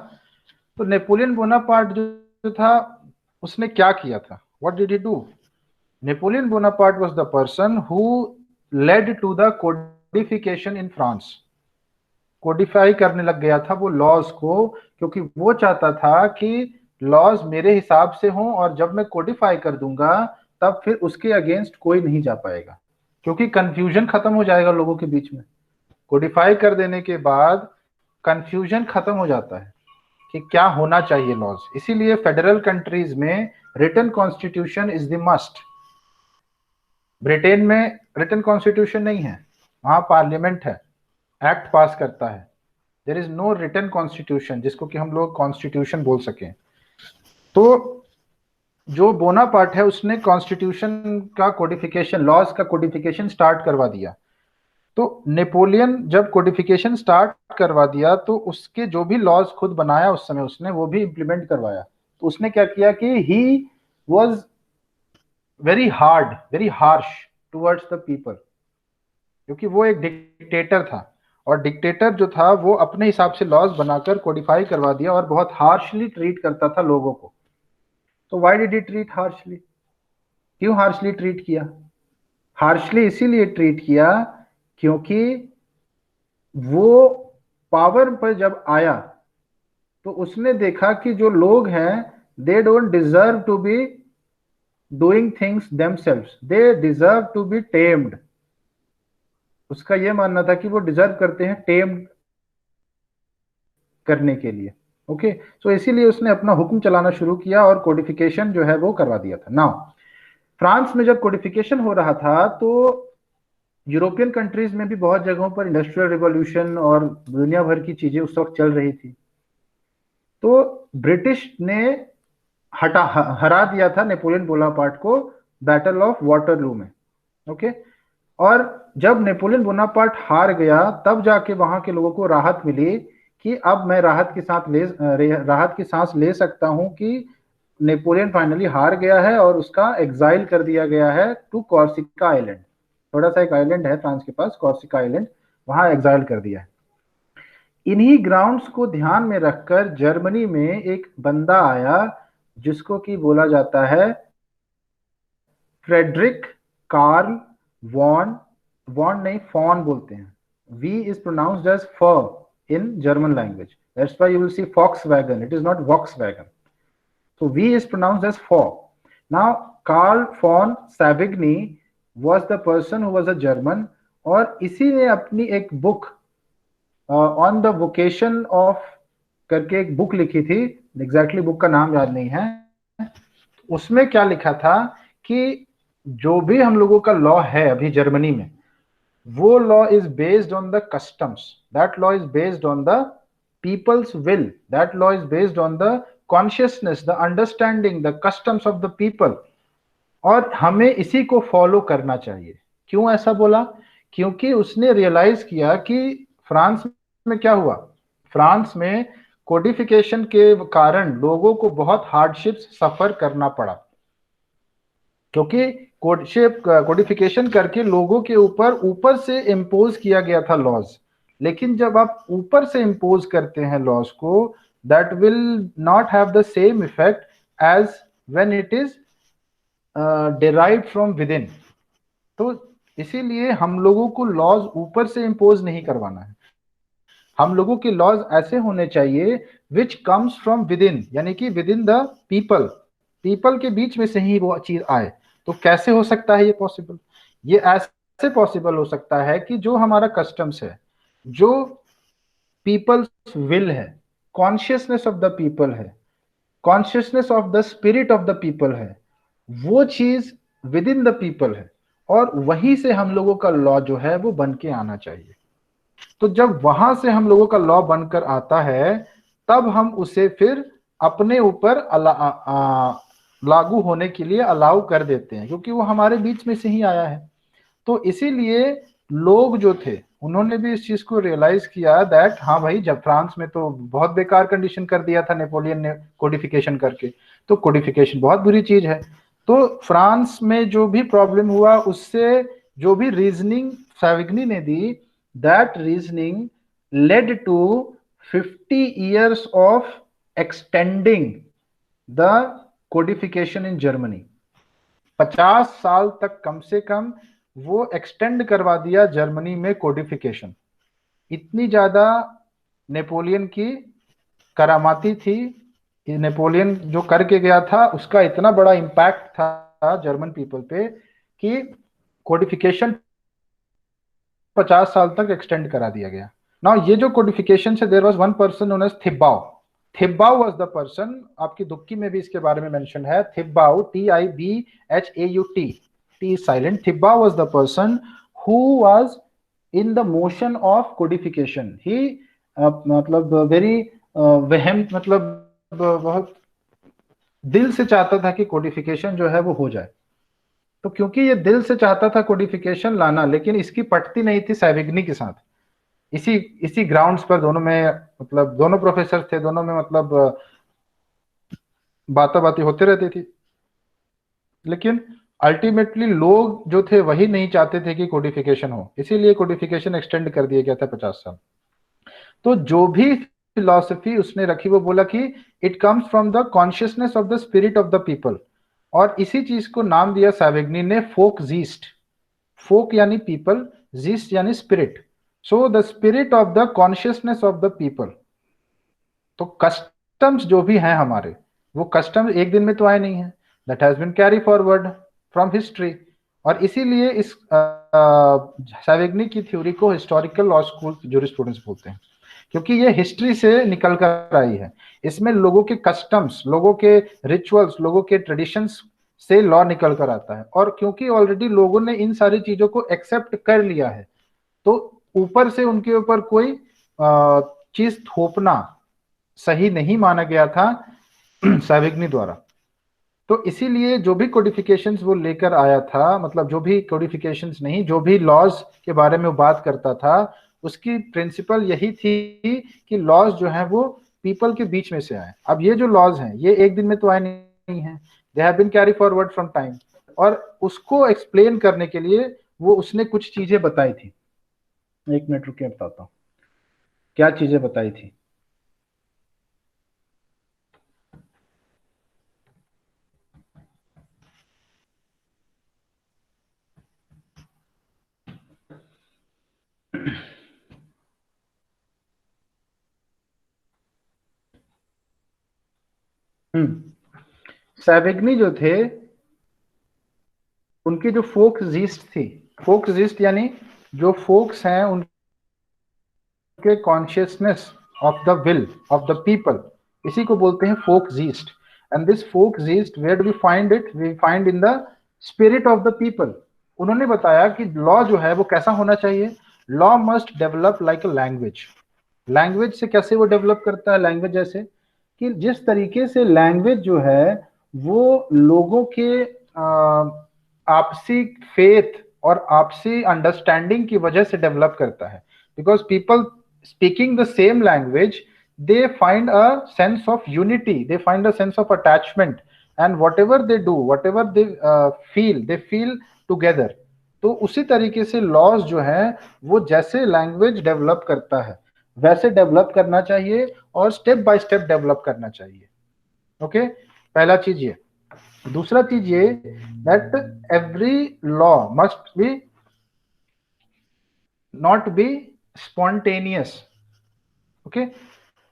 तो नेपोलियन बोनापार्ट जो था उसने क्या किया था? What did he do? Napoleon Bonaparte was the person who led to the codification in France. Codify करने लग गया था वो लॉज को, क्योंकि वो चाहता था कि लॉज मेरे हिसाब से हों और जब मैं कोडिफाई कर दूंगा तब फिर उसके अगेंस्ट कोई नहीं जा पाएगा, क्योंकि कंफ्यूजन खत्म हो जाएगा लोगों के बीच में। कोडिफाई कर देने के बाद कंफ्यूजन खत्म हो जाता है कि क्या होना चाहिए लॉज। इसीलिए फेडरल कंट्रीज में written constitution is the must. Britain में रिटन कॉन्स्टिट्यूशन नहीं है, वहां पार्लियामेंट है, एक्ट पास करता है। There is no written constitution जिसको कि हम लोग कॉन्स्टिट्यूशन बोल सकें। तो जो बोनापार्ट है उसने कॉन्स्टिट्यूशन का कोडिफिकेशन, लॉज का कोडिफिकेशन स्टार्ट करवा दिया। तो नेपोलियन जब कोडिफिकेशन स्टार्ट करवा दिया तो उसके जो भी लॉज खुद बनाया उस समय उसने वो भी इंप्लीमेंट करवाया। तो उसने क्या किया कि he was very hard, very harsh towards the people, क्योंकि वो एक डिक्टेटर था। और डिक्टेटर जो था वो अपने हिसाब से लॉज बनाकर कोडिफाई करवा दिया और बहुत हार्शली ट्रीट करता था लोगों को। तो why did he treat harshly? क्यों हार्शली ट्रीट किया? हार्शली इसीलिए ट्रीट किया क्योंकि वो पावर पर जब आया तो उसने देखा कि जो लोग हैं they don't deserve to be doing things themselves, they deserve to be tamed. उसका यह मानना था कि वो डिजर्व करते हैं टेम्ड करने के लिए। ओके, सो इसीलिए उसने अपना हुक्म चलाना शुरू किया और कोडिफिकेशन जो है वो करवा दिया था। नाउ फ्रांस में जब कोडिफिकेशन हो रहा था तो यूरोपियन कंट्रीज में भी बहुत जगहों पर इंडस्ट्रियल रिवॉल्यूशन और दुनिया भर की चीजें उस वक्त चल रही थी। तो ब्रिटिश ने हरा दिया था नेपोलियन बोनापार्ट को बैटल ऑफ वाटरलू में। ओके, और जब नेपोलियन बोनापार्ट हार गया तब जाके वहां के लोगों को राहत मिली कि अब मैं राहत की सांस ले सकता हूं कि नेपोलियन फाइनली हार गया है और उसका एग्जाइल कर दिया गया है टू कॉर्सिका आइलैंड। थोड़ा सा एक आइलैंड है फ्रांस के पास, कॉर्सिका आइलैंड, वहां एग्जाइल कर दिया है। इन्हीं ग्राउंड्स को ध्यान में रखकर जर्मनी में एक बंदा आया जिसको कि बोला जाता है फ्रेडरिक कार्ल वॉन, वॉन नहीं फॉन बोलते हैं। V is pronounced as F in German language, that's why you will see Volkswagen, it is not Volkswagen. So V is pronounced as for. Now Carl von Savigny was the person who was a German, और इसी ने अपनी एक book on the vocation of करके एक book लिखी थी। Exactly book का नाम याद नहीं है। उसमें क्या लिखा था कि जो भी हम लोगों का लॉ है अभी जर्मनी में, वो law is based on the customs, that law is based on the people's will, that law is based on the consciousness, the understanding, the customs of the people, और हमें इसी को फॉलो करना चाहिए। क्यों ऐसा बोला? क्योंकि उसने रियलाइज किया कि फ्रांस में क्या हुआ, फ्रांस में कोडिफिकेशन के कारण लोगों को बहुत हार्डशिप्स सफर करना पड़ा, क्योंकि कोडिफिकेशन करके लोगों के ऊपर से इम्पोज किया गया था लॉज। लेकिन जब आप ऊपर से इम्पोज करते हैं लॉज को, that will not have the same effect as when it is derived from within. तो इसीलिए हम लोगों को लॉज ऊपर से इम्पोज नहीं करवाना है, हम लोगों के लॉज ऐसे होने चाहिए which comes from with in, यानी कि with in the people, people के बीच में से ही वो चीज आए। तो कैसे हो सकता है ये पॉसिबल? ये ऐसे पॉसिबल हो सकता है कि जो हमारा कस्टम्स है, जो पीपल्स विल है, कॉन्शियसनेस ऑफ द पीपल है, consciousness of the spirit of the people है, वो चीज विद इन द पीपल है। और वहीं से हम लोगों का लॉ जो है वो बन के आना चाहिए। तो जब वहां से हम लोगों का लॉ बनकर आता है, तब हम उसे फिर अपने ऊपर लागू होने के लिए अलाउ कर देते हैं, क्योंकि वो हमारे बीच में से ही आया है। तो इसीलिए लोग जो थे उन्होंने भी इस चीज को रियलाइज किया दैट हाँ भाई, जब फ्रांस में तो बहुत बेकार कंडीशन कर दिया था नेपोलियन ने कोडिफिकेशन करके, तो कोडिफिकेशन बहुत बुरी चीज है। तो फ्रांस में जो भी प्रॉब्लम हुआ, उससे जो भी रीजनिंग सैविग्नी ने दी, that reasoning led to 50 years of extending the codification in Germany। 50 साल तक कम से कम वो एक्सटेंड करवा दिया जर्मनी में कोडिफिकेशन। इतनी ज्यादा नेपोलियन की करामाती थी, नेपोलियन जो करके गया था उसका इतना बड़ा इम्पैक्ट था जर्मन पीपल पे कि कोडिफिकेशन 50 साल तक एक्सटेंड करा दिया गया। नाउ ये जो कोडिफिकेशन से there was one person known as थिब्बाउ। थिब्बाउ was the person, आपकी दुक्की में भी इसके बारे में मेंशन है, थिब्बाउ, TIBHAUT, T is silent। थिब्बाउ was the person who was in the motion of codification. ही मतलब वेरी वहम, मतलब बहुत दिल से चाहता था कि कोडिफिकेशन जो है वो हो जाए। तो क्योंकि ये दिल से चाहता था कोडिफिकेशन लाना, लेकिन इसकी पटती नहीं थी सैविग्नी के साथ। इसी इसी ग्राउंड्स पर दोनों में, मतलब दोनों प्रोफेसर थे, दोनों में मतलब बातें बातें होते रहती थी। लेकिन अल्टीमेटली लोग जो थे वही नहीं चाहते थे कि कोडिफिकेशन हो, इसीलिए कोडिफिकेशन एक्सटेंड कर दिया गया था 50 साल। तो जो भी फिलॉसफी उसने रखी, वो बोला कि it comes from the consciousness of the spirit of the people. और इसी चीज को नाम दिया सैविग्नी ने फोक जीस्ट। फोक यानी पीपल, जीस्ट यानी spirit. So the spirit of the consciousness of the people. तो कस्टम्स जो भी हैं हमारे, वो कस्टम्स एक दिन में तो आए नहीं है, that has been carry forward from history. और इसीलिए इस सैविग्नी की थ्योरी को हिस्टोरिकल लॉ स्कूल जूरिस्प्रूडेंस बोलते हैं, क्योंकि ये हिस्ट्री से निकल कर आई है। इसमें लोगों के कस्टम्स, लोगों के रिचुअल्स, लोगों के ट्रेडिशंस से लॉ निकल कर आता है। और क्योंकि ऑलरेडी लोगों ने इन सारी चीजों को एक्सेप्ट कर लिया है, तो ऊपर से उनके ऊपर कोई चीज थोपना सही नहीं माना गया था सैविग्नी द्वारा। तो इसीलिए जो भी कोडिफिकेशंस वो लेकर आया था, मतलब जो भी कोडिफिकेशंस नहीं, जो भी लॉज के बारे में वो बात करता था, उसकी प्रिंसिपल यही थी कि लॉज जो है वो पीपल के बीच में से आए। अब ये जो लॉज हैं ये एक दिन में तो आए नहीं है, they have been carry forward from time. और उसको एक्सप्लेन करने के लिए वो उसने कुछ चीजें बताई थी। एक मिनट रुकिए, बताता हूँ क्या चीजें बताई थी। सैविग्नी जो थे, उनकी जो फोक जीस्ट थी, फोक जीस्ट यानी जो फोक्स हैं उनके consciousness of the will of the people, इसी को बोलते हैं Volksgeist. And this Volksgeist, where do we find it? We find in the spirit of the people. उन्होंने बताया कि लॉ जो है वो कैसा होना चाहिए। Law must develop like a language. Language से कैसे वो डेवलप करता है? लैंग्वेज जैसे कि जिस तरीके से लैंग्वेज जो है वो लोगों के आपसी फेथ और आपसी अंडरस्टैंडिंग की वजह से डेवलप करता है। Because people speaking the same language, they find a sense of unity, they find a sense of attachment, and whatever they do, whatever they they feel together। तो उसी तरीके से लॉज जो है वो जैसे लैंग्वेज डेवलप करता है वैसे डेवलप करना चाहिए, और स्टेप बाय स्टेप डेवलप करना चाहिए। ओके, पहला चीज ये। दूसरा चीज ये, that every law must be not be spontaneous. Okay,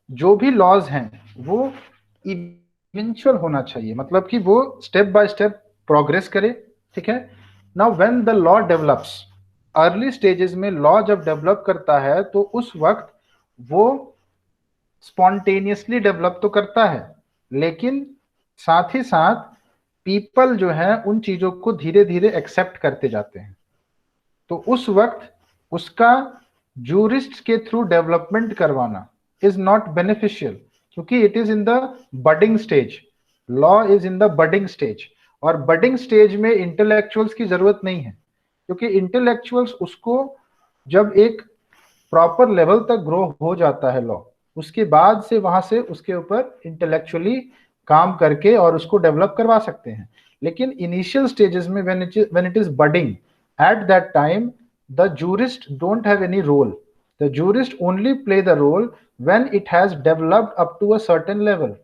जो भी लॉज हैं वो इवेंचुअल होना चाहिए, मतलब कि वो स्टेप बाय स्टेप प्रोग्रेस करे। ठीक है। Now when the law develops, early stages में लॉ जब डेवलप करता है तो उस वक्त वो स्पॉन्टेनियसली डेवलप तो करता है, लेकिन साथ ही साथ पीपल जो है उन चीजों को धीरे धीरे एक्सेप्ट करते जाते हैं। तो उस वक्त उसका जूरिस्ट के थ्रू डेवलपमेंट करवाना इज नॉट बेनिफिशियल, क्योंकि it is in the budding stage, law is in the budding stage, और बडिंग स्टेज में इंटेलेक्चुअल्स की जरूरत नहीं है, क्योंकि इंटेलेक्चुअल्स उसको जब एक प्रॉपर लेवल तक ग्रो हो जाता है लॉ, उसके बाद से वहां से उसके ऊपर इंटेलेक्चुअली काम करके और उसको डेवलप करवा सकते हैं। लेकिन इनिशियल स्टेजेस में when it is budding, at that time the jurist don't have any role, the jurist only play the role when it has developed up to a certain level.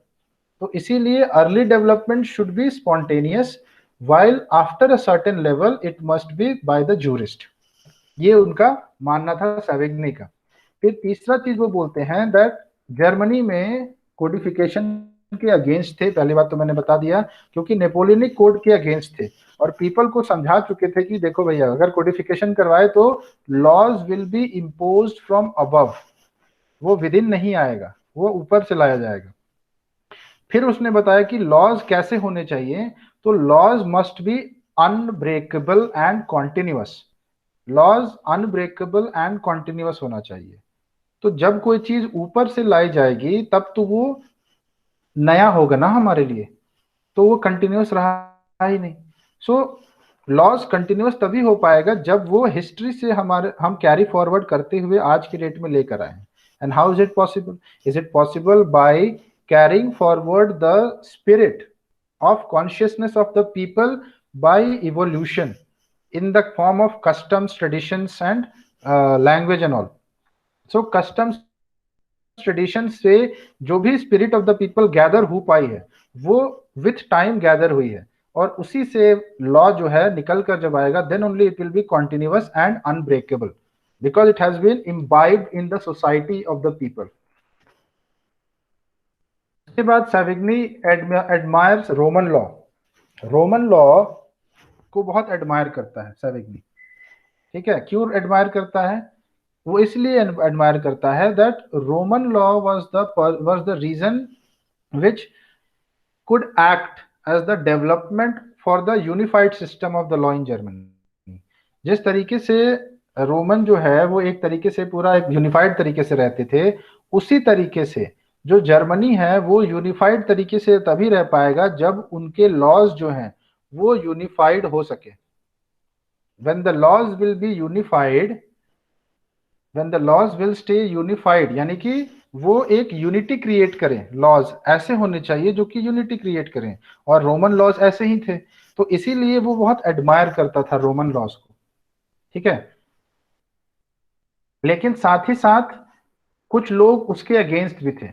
तो इसीलिए early development should be spontaneous, while after a certain level it must be by the jurist। ये उनका मानना था सैविग्नी का। फिर तीसरा चीज वो बोलते हैं दैट जर्मनी में कोडिफिकेशन के अगेंस्ट थे, पहली बात तो मैंने बता दिया, क्योंकि नेपोलियनिक कोड के अगेंस्ट थे और पीपल को समझा चुके थे कि देखो भैया अगर कोडिफिकेशन करवाए तो laws will be imposed from above, वो विद इन नहीं आएगा, वो ऊपर से लाया जाएगा। फिर उसने बताया कि लॉज कैसे होने चाहिए, तो laws must be unbreakable and continuous, laws unbreakable and continuous होना चाहिए। तो जब कोई चीज ऊपर से लाई जाएगी तब तो वो नया होगा ना हमारे लिए, तो वो कंटिन्यूअस रहा ही नहीं। सो लॉज कंटिन्यूअस तभी हो पाएगा जब वो हिस्ट्री से हम कैरी फॉरवर्ड करते हुए आज के डेट में लेकर आए। And how is it possible? Is it possible by carrying forward the spirit of consciousness of the people by evolution in the form of customs, traditions and language and all. So customs tradition से जो भी spirit of the people gather हो पाई है वो with time gather हुई है, और उसी से लॉ जो है निकल कर जब आएगा then only it will be continuous and unbreakable, because it has been imbibed in the society of the people. उसके बाद Savigny admires Roman law, Roman law को बहुत एडमायर करता है सैविग्नी। ठीक है, क्यों एडमायर करता है? वो इसलिए एडमायर करता है that Roman law was the reason which could act as the development for the unified system of the law in Germany। जिस तरीके से रोमन जो है वो एक तरीके से पूरा एक यूनिफाइड तरीके से रहते थे, उसी तरीके से जो जर्मनी है वो यूनिफाइड तरीके से तभी रह पाएगा जब उनके लॉज जो हैं वो यूनिफाइड हो सके। when the laws will be unified, when the laws will stay unified, यानी कि वो एक यूनिटी क्रिएट करें, लॉज ऐसे होने चाहिए जो कि यूनिटी क्रिएट करें, और रोमन लॉज ऐसे ही थे। तो इसीलिए वो बहुत एडमायर करता था रोमन लॉज को। ठीक है, लेकिन साथ ही साथ कुछ लोग उसके अगेंस्ट भी थे,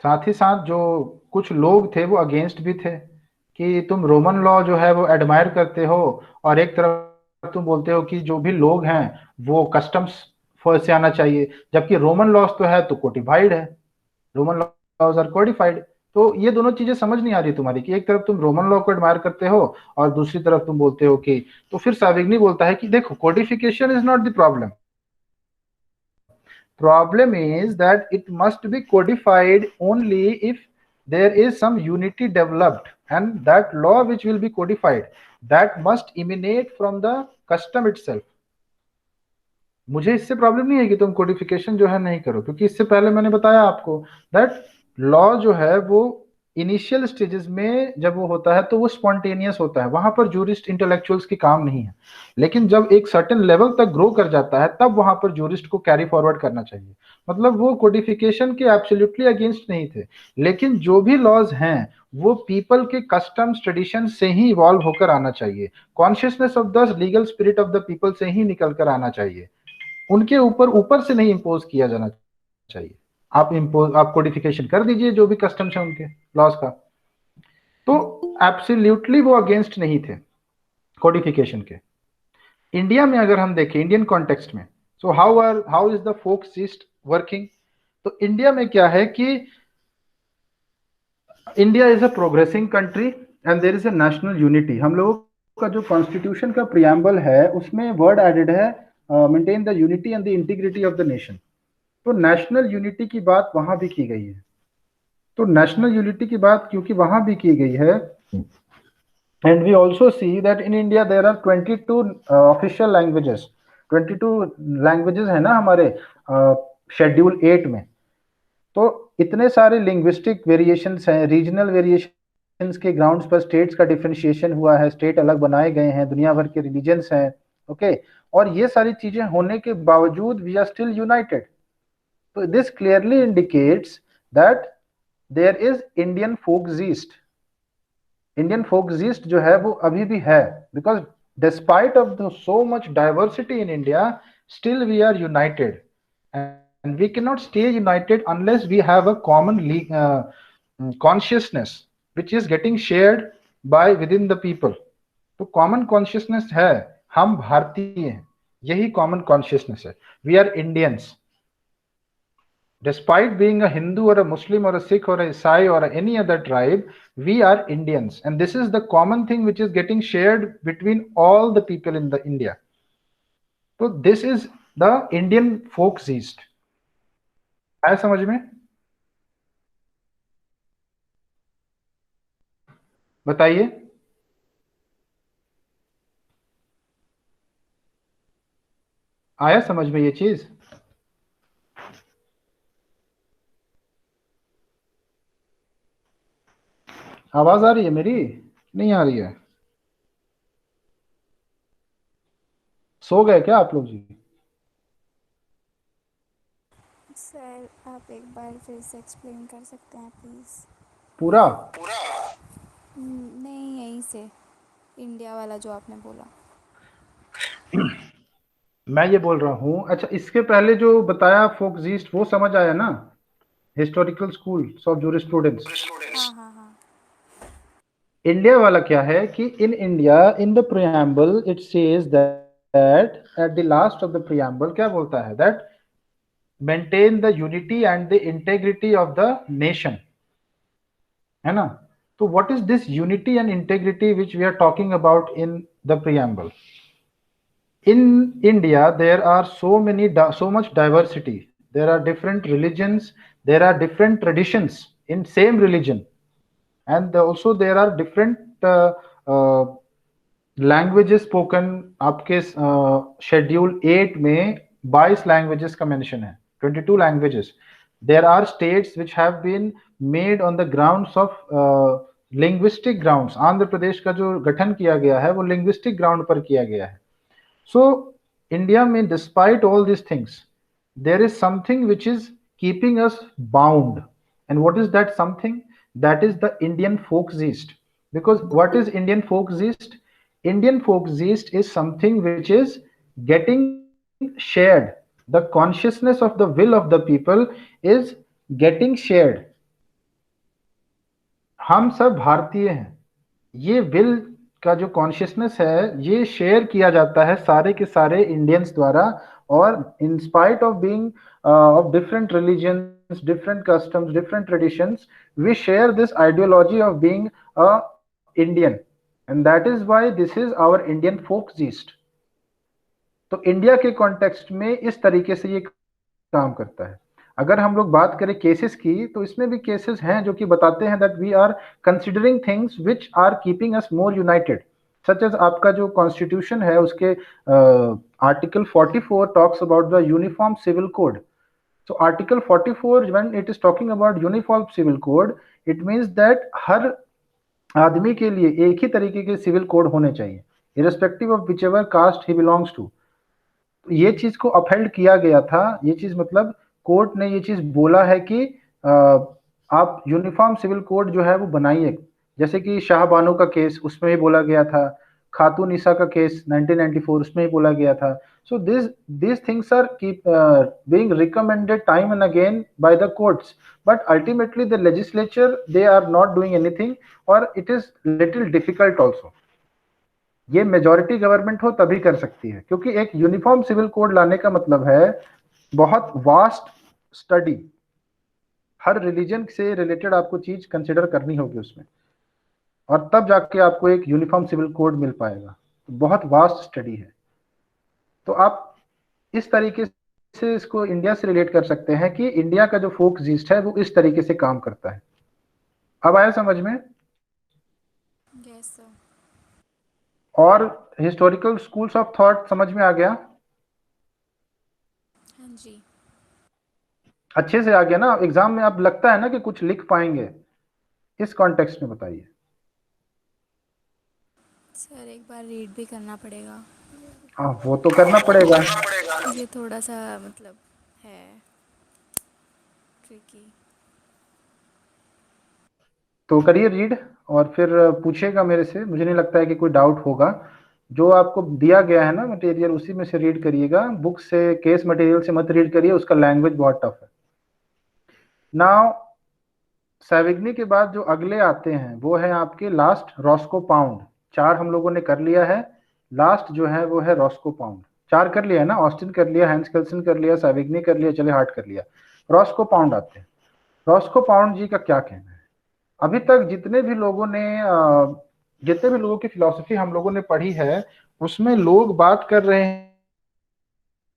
साथ ही साथ जो कुछ लोग थे वो अगेंस्ट भी थे कि तुम रोमन लॉ जो है वो एडमायर करते हो और एक तरफ तुम बोलते हो कि जो भी लोग हैं वो कस्टम्स से आना चाहिए, जबकि रोमन लॉज तो है तो कोडिफाइड है, रोमन लॉज आर कोडिफाइड। तो ये दोनों चीजें समझ नहीं आ रही तुम्हारी कि एक तरफ तुम रोमन लॉ को एडमायर करते हो और दूसरी तरफ तुम बोलते हो कि, तो फिर सैविग्नी बोलता है कि देखो codification is not the problem, problem is that it must be codified only if there is some unity developed, and that law which will be codified that must emanate from the custom itself। मुझे इससे problem नहीं है कि तुम codification जो है नहीं करो, क्योंकि इससे पहले मैंने बताया आपको दैट लॉ जो है वो इनिशियल स्टेजेस में जब वो होता है तो वो स्पॉन्टेनियस होता है, वहां पर जूरिस्ट इंटेलेक्चुअल्स की काम नहीं है। लेकिन जब एक सर्टेन लेवल तक ग्रो कर जाता है तब वहां पर जूरिस्ट को कैरी फॉरवर्ड करना चाहिए। मतलब वो कोडिफिकेशन के एब्सोल्युटली अगेंस्ट नहीं थे, लेकिन जो भी लॉज हैं वो पीपल के कस्टम्स ट्रेडिशन से ही इवॉल्व होकर आना चाहिए, consciousness of the legal spirit of the people से ही निकल कर आना चाहिए, उनके ऊपर ऊपर से नहीं इम्पोज किया जाना चाहिए। आप कोडिफिकेशन कर दीजिए जो भी कस्टम्स है उनके लॉज का। तो एब्सोल्युटली वो अगेंस्ट नहीं थे कोडिफिकेशन के। इंडिया में अगर हम देखें इंडियन कॉन्टेक्स्ट में, so how is the Volksgeist working? तो इंडिया में क्या है कि India is a progressing country and there is a national unity. हम लोगों का जो कॉन्स्टिट्यूशन का प्रियम्बल है उसमें वर्ड एडेड है maintain the unity and the integrity of the nation. तो नेशनल यूनिटी की बात वहां भी की गई है। तो नेशनल यूनिटी की बात क्योंकि वहां भी की गई है And we also see that in India there are 22 official languages. 22 languages है ना हमारे शेड्यूल 8 में. तो इतने सारे लिंग्विस्टिक वेरिएशंस हैं, रीजनल वेरिएशंस के ग्राउंड्स पर स्टेट्स का डिफरेंशिएशन हुआ है, स्टेट अलग बनाए गए हैं, दुनिया भर के रिलीजन्स हैं. ओके, और ये सारी चीजें होने के बावजूद वी आर स्टिल यूनाइटेड. तो this clearly indicates that there is Indian Volksgeist. Indian Volksgeist जो है वो अभी भी है, because despite of the so much diversity in India, still we are united. And we cannot stay united unless we have a common consciousness which is getting shared by within the people. तो common consciousness है, हम भारतीय हैं, यही common consciousness है. We are Indians. Despite being a Hindu or a Muslim or a Sikh or a Isai or any other tribe, we are Indians, and this is the common thing which is getting shared between all the people in the India. So this is the Indian folkzest. आया समझ में? बताइए. आया समझ में ये चीज? आवाज आ रही है मेरी? नहीं आ रही है? सो गए क्या आप लोग जी?
सर आप एक बार फिर से एक्सप्लेन कर सकते हैं प्लीज़?
पूरा?
नहीं, यहीं से इंडिया वाला जो आपने बोला.
मैं ये बोल रहा हूँ, अच्छा इसके पहले जो बताया फोकजिस्ट वो समझ आया ना? Historical school of jurisprudence.
हाँ हाँ हाँ.
इंडिया वाला क्या है कि in India in the preamble it says that at the last of the preamble क्या बोलता है? That maintain the unity and the integrity of the nation, है ना? तो what is this unity and integrity which we are talking about in the preamble? In India there are so much diversity. There are different religions, there are different traditions in same religion, and also there are different languages spoken. आपके schedule 8 में 22 languages का mention है, 22 languages. There are states which have been made on the grounds of linguistic grounds. Andhra Pradesh का जो गठन किया गया है वो linguistic ground पर किया गया है. So India mean despite all these things, there is something which is keeping us bound. And what is that something? That is the Indian folkzest. Because what is Indian folkzest? Indian folkzest is something which is getting shared. The consciousness of the will of the people is getting shared. हम सब भारतीय हैं, ये will का जो consciousness है ये share किया जाता है सारे के सारे इंडियंस द्वारा. और in spite of being of different religions, different customs, different traditions, we share this ideology of being a Indian, and that is why this is our Indian Volksgeist. तो इंडिया के कॉन्टेक्स्ट में इस तरीके से ये काम करता है. अगर हम लोग बात करें केसेस की, तो इसमें भी केसेस हैं जो कि बताते हैं that we are considering things which are keeping us more united. Such as आपका जो कॉन्स्टिट्यूशन है उसके article 44 talks about the uniform civil code. So Article 44, when it is talking about uniform civil code, it means that हर आदमी के लिए एक ही तरीके के सिविल कोड होने चाहिए, irrespective of whichever caste he belongs to. ये चीज को अपहेल्ड किया गया था. ये चीज मतलब कोर्ट ने ये चीज बोला है कि आप यूनिफॉर्म सिविल कोड जो है वो बनाइए. जैसे कि शाहबानो का केस, उसमें ही बोला गया था. खातून ईसा का केस 1994, उसमें ही बोला गया था. So these things are being recommended time and again by the courts, but ultimately the legislature, they are not doing anything, or it is little difficult also. ये मेजॉरिटी गवर्नमेंट हो तभी कर सकती है, क्योंकि एक यूनिफॉर्म सिविल कोड लाने का मतलब है बहुत वास्ट स्टडी. हर रिलीजन से रिलेटेड आपको चीज कंसिडर करनी होगी उसमें, और तब जाके आपको एक यूनिफॉर्म सिविल कोड मिल पाएगा. तो बहुत वास्ट स्टडी है. तो आप इस तरीके से इसको इंडिया से रिलेट कर सकते हैं कि इंडिया का जो फोकजिस्ट है वो इस तरीके से काम करता है. अब आया समझ में?
Yes sir.
और हिस्टोरिकल स्कूल्स ऑफ थॉट समझ में आ गया?
हाँ जी।
अच्छे से आ गया ना? एग्जाम में अब लगता है ना कि कुछ लिख पाएंगे? इस कॉन्टेक्स्ट में बताइए।
सर एक बार रीड भी करना पड़ेगा।
हाँ, वो तो करना पड़ेगा।
ये थोड़ा सा मतलब है ट्रिकी।
तो करिए रीड, और फिर पूछेगा मेरे से। मुझे नहीं लगता है कि कोई डाउट होगा। जो आपको दिया गया है ना मटेरियल, उसी में से रीड करिएगा। बुक से, केस मटेरियल से मत रीड करिए, उसका लैंग्वेज बहुत टफ है। नाउ सैविग्नी के बाद जो अगले आते हैं वो है आपके लास्ट रॉस्को पाउंड। 4 हम लोगों ने कर लिया है। लास्ट जो है वो है रॉस्को पाउंड। 4 कर लिया है ना? ऑस्टिन कर लिया, हैंस केल्सन कर लिया, सैविग्नी कर लिया, चले हार्ट कर लिया। रॉस्को पाउंड आते हैं। रॉस्को पाउंड जी का क्या कहना है? अभी तक जितने भी लोगों की फिलॉसफी हम लोगों ने पढ़ी है, उसमें लोग बात कर रहे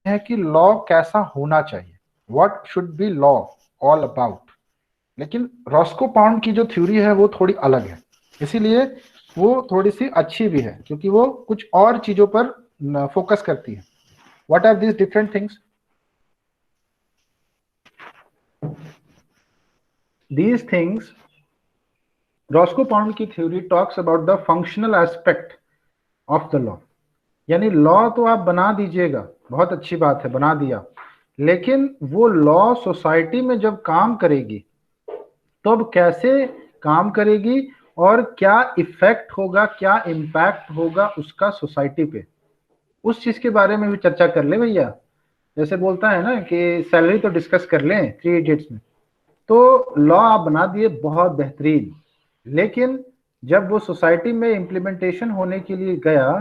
हैं कि लॉ कैसा होना चाहिए, what should be law all about. लेकिन रॉस्को पाउंड की जो थ्योरी है वो थोड़ी अलग है, इसीलिए वो थोड़ी सी अच्छी भी है, क्योंकि वो कुछ और चीजों पर फोकस करती है। What are these different things? These things, Roscoe Pound की theory talks about the functional aspect of the law. यानी लॉ तो आप बना दीजिएगा, बहुत अच्छी बात है, बना दिया, लेकिन वो लॉ सोसाइटी में जब काम करेगी तो अब कैसे काम करेगी, और क्या इफेक्ट होगा, क्या इम्पैक्ट होगा उसका सोसाइटी पे, उस चीज के बारे में भी चर्चा कर ले भैया। जैसे बोलता है ना कि सैलरी तो डिस्कस कर लें 3 इडियट्स में। तो लॉ आप बना दिए, बहुत बेहतरीन, लेकिन जब वो सोसाइटी में इम्प्लीमेंटेशन होने के लिए गया,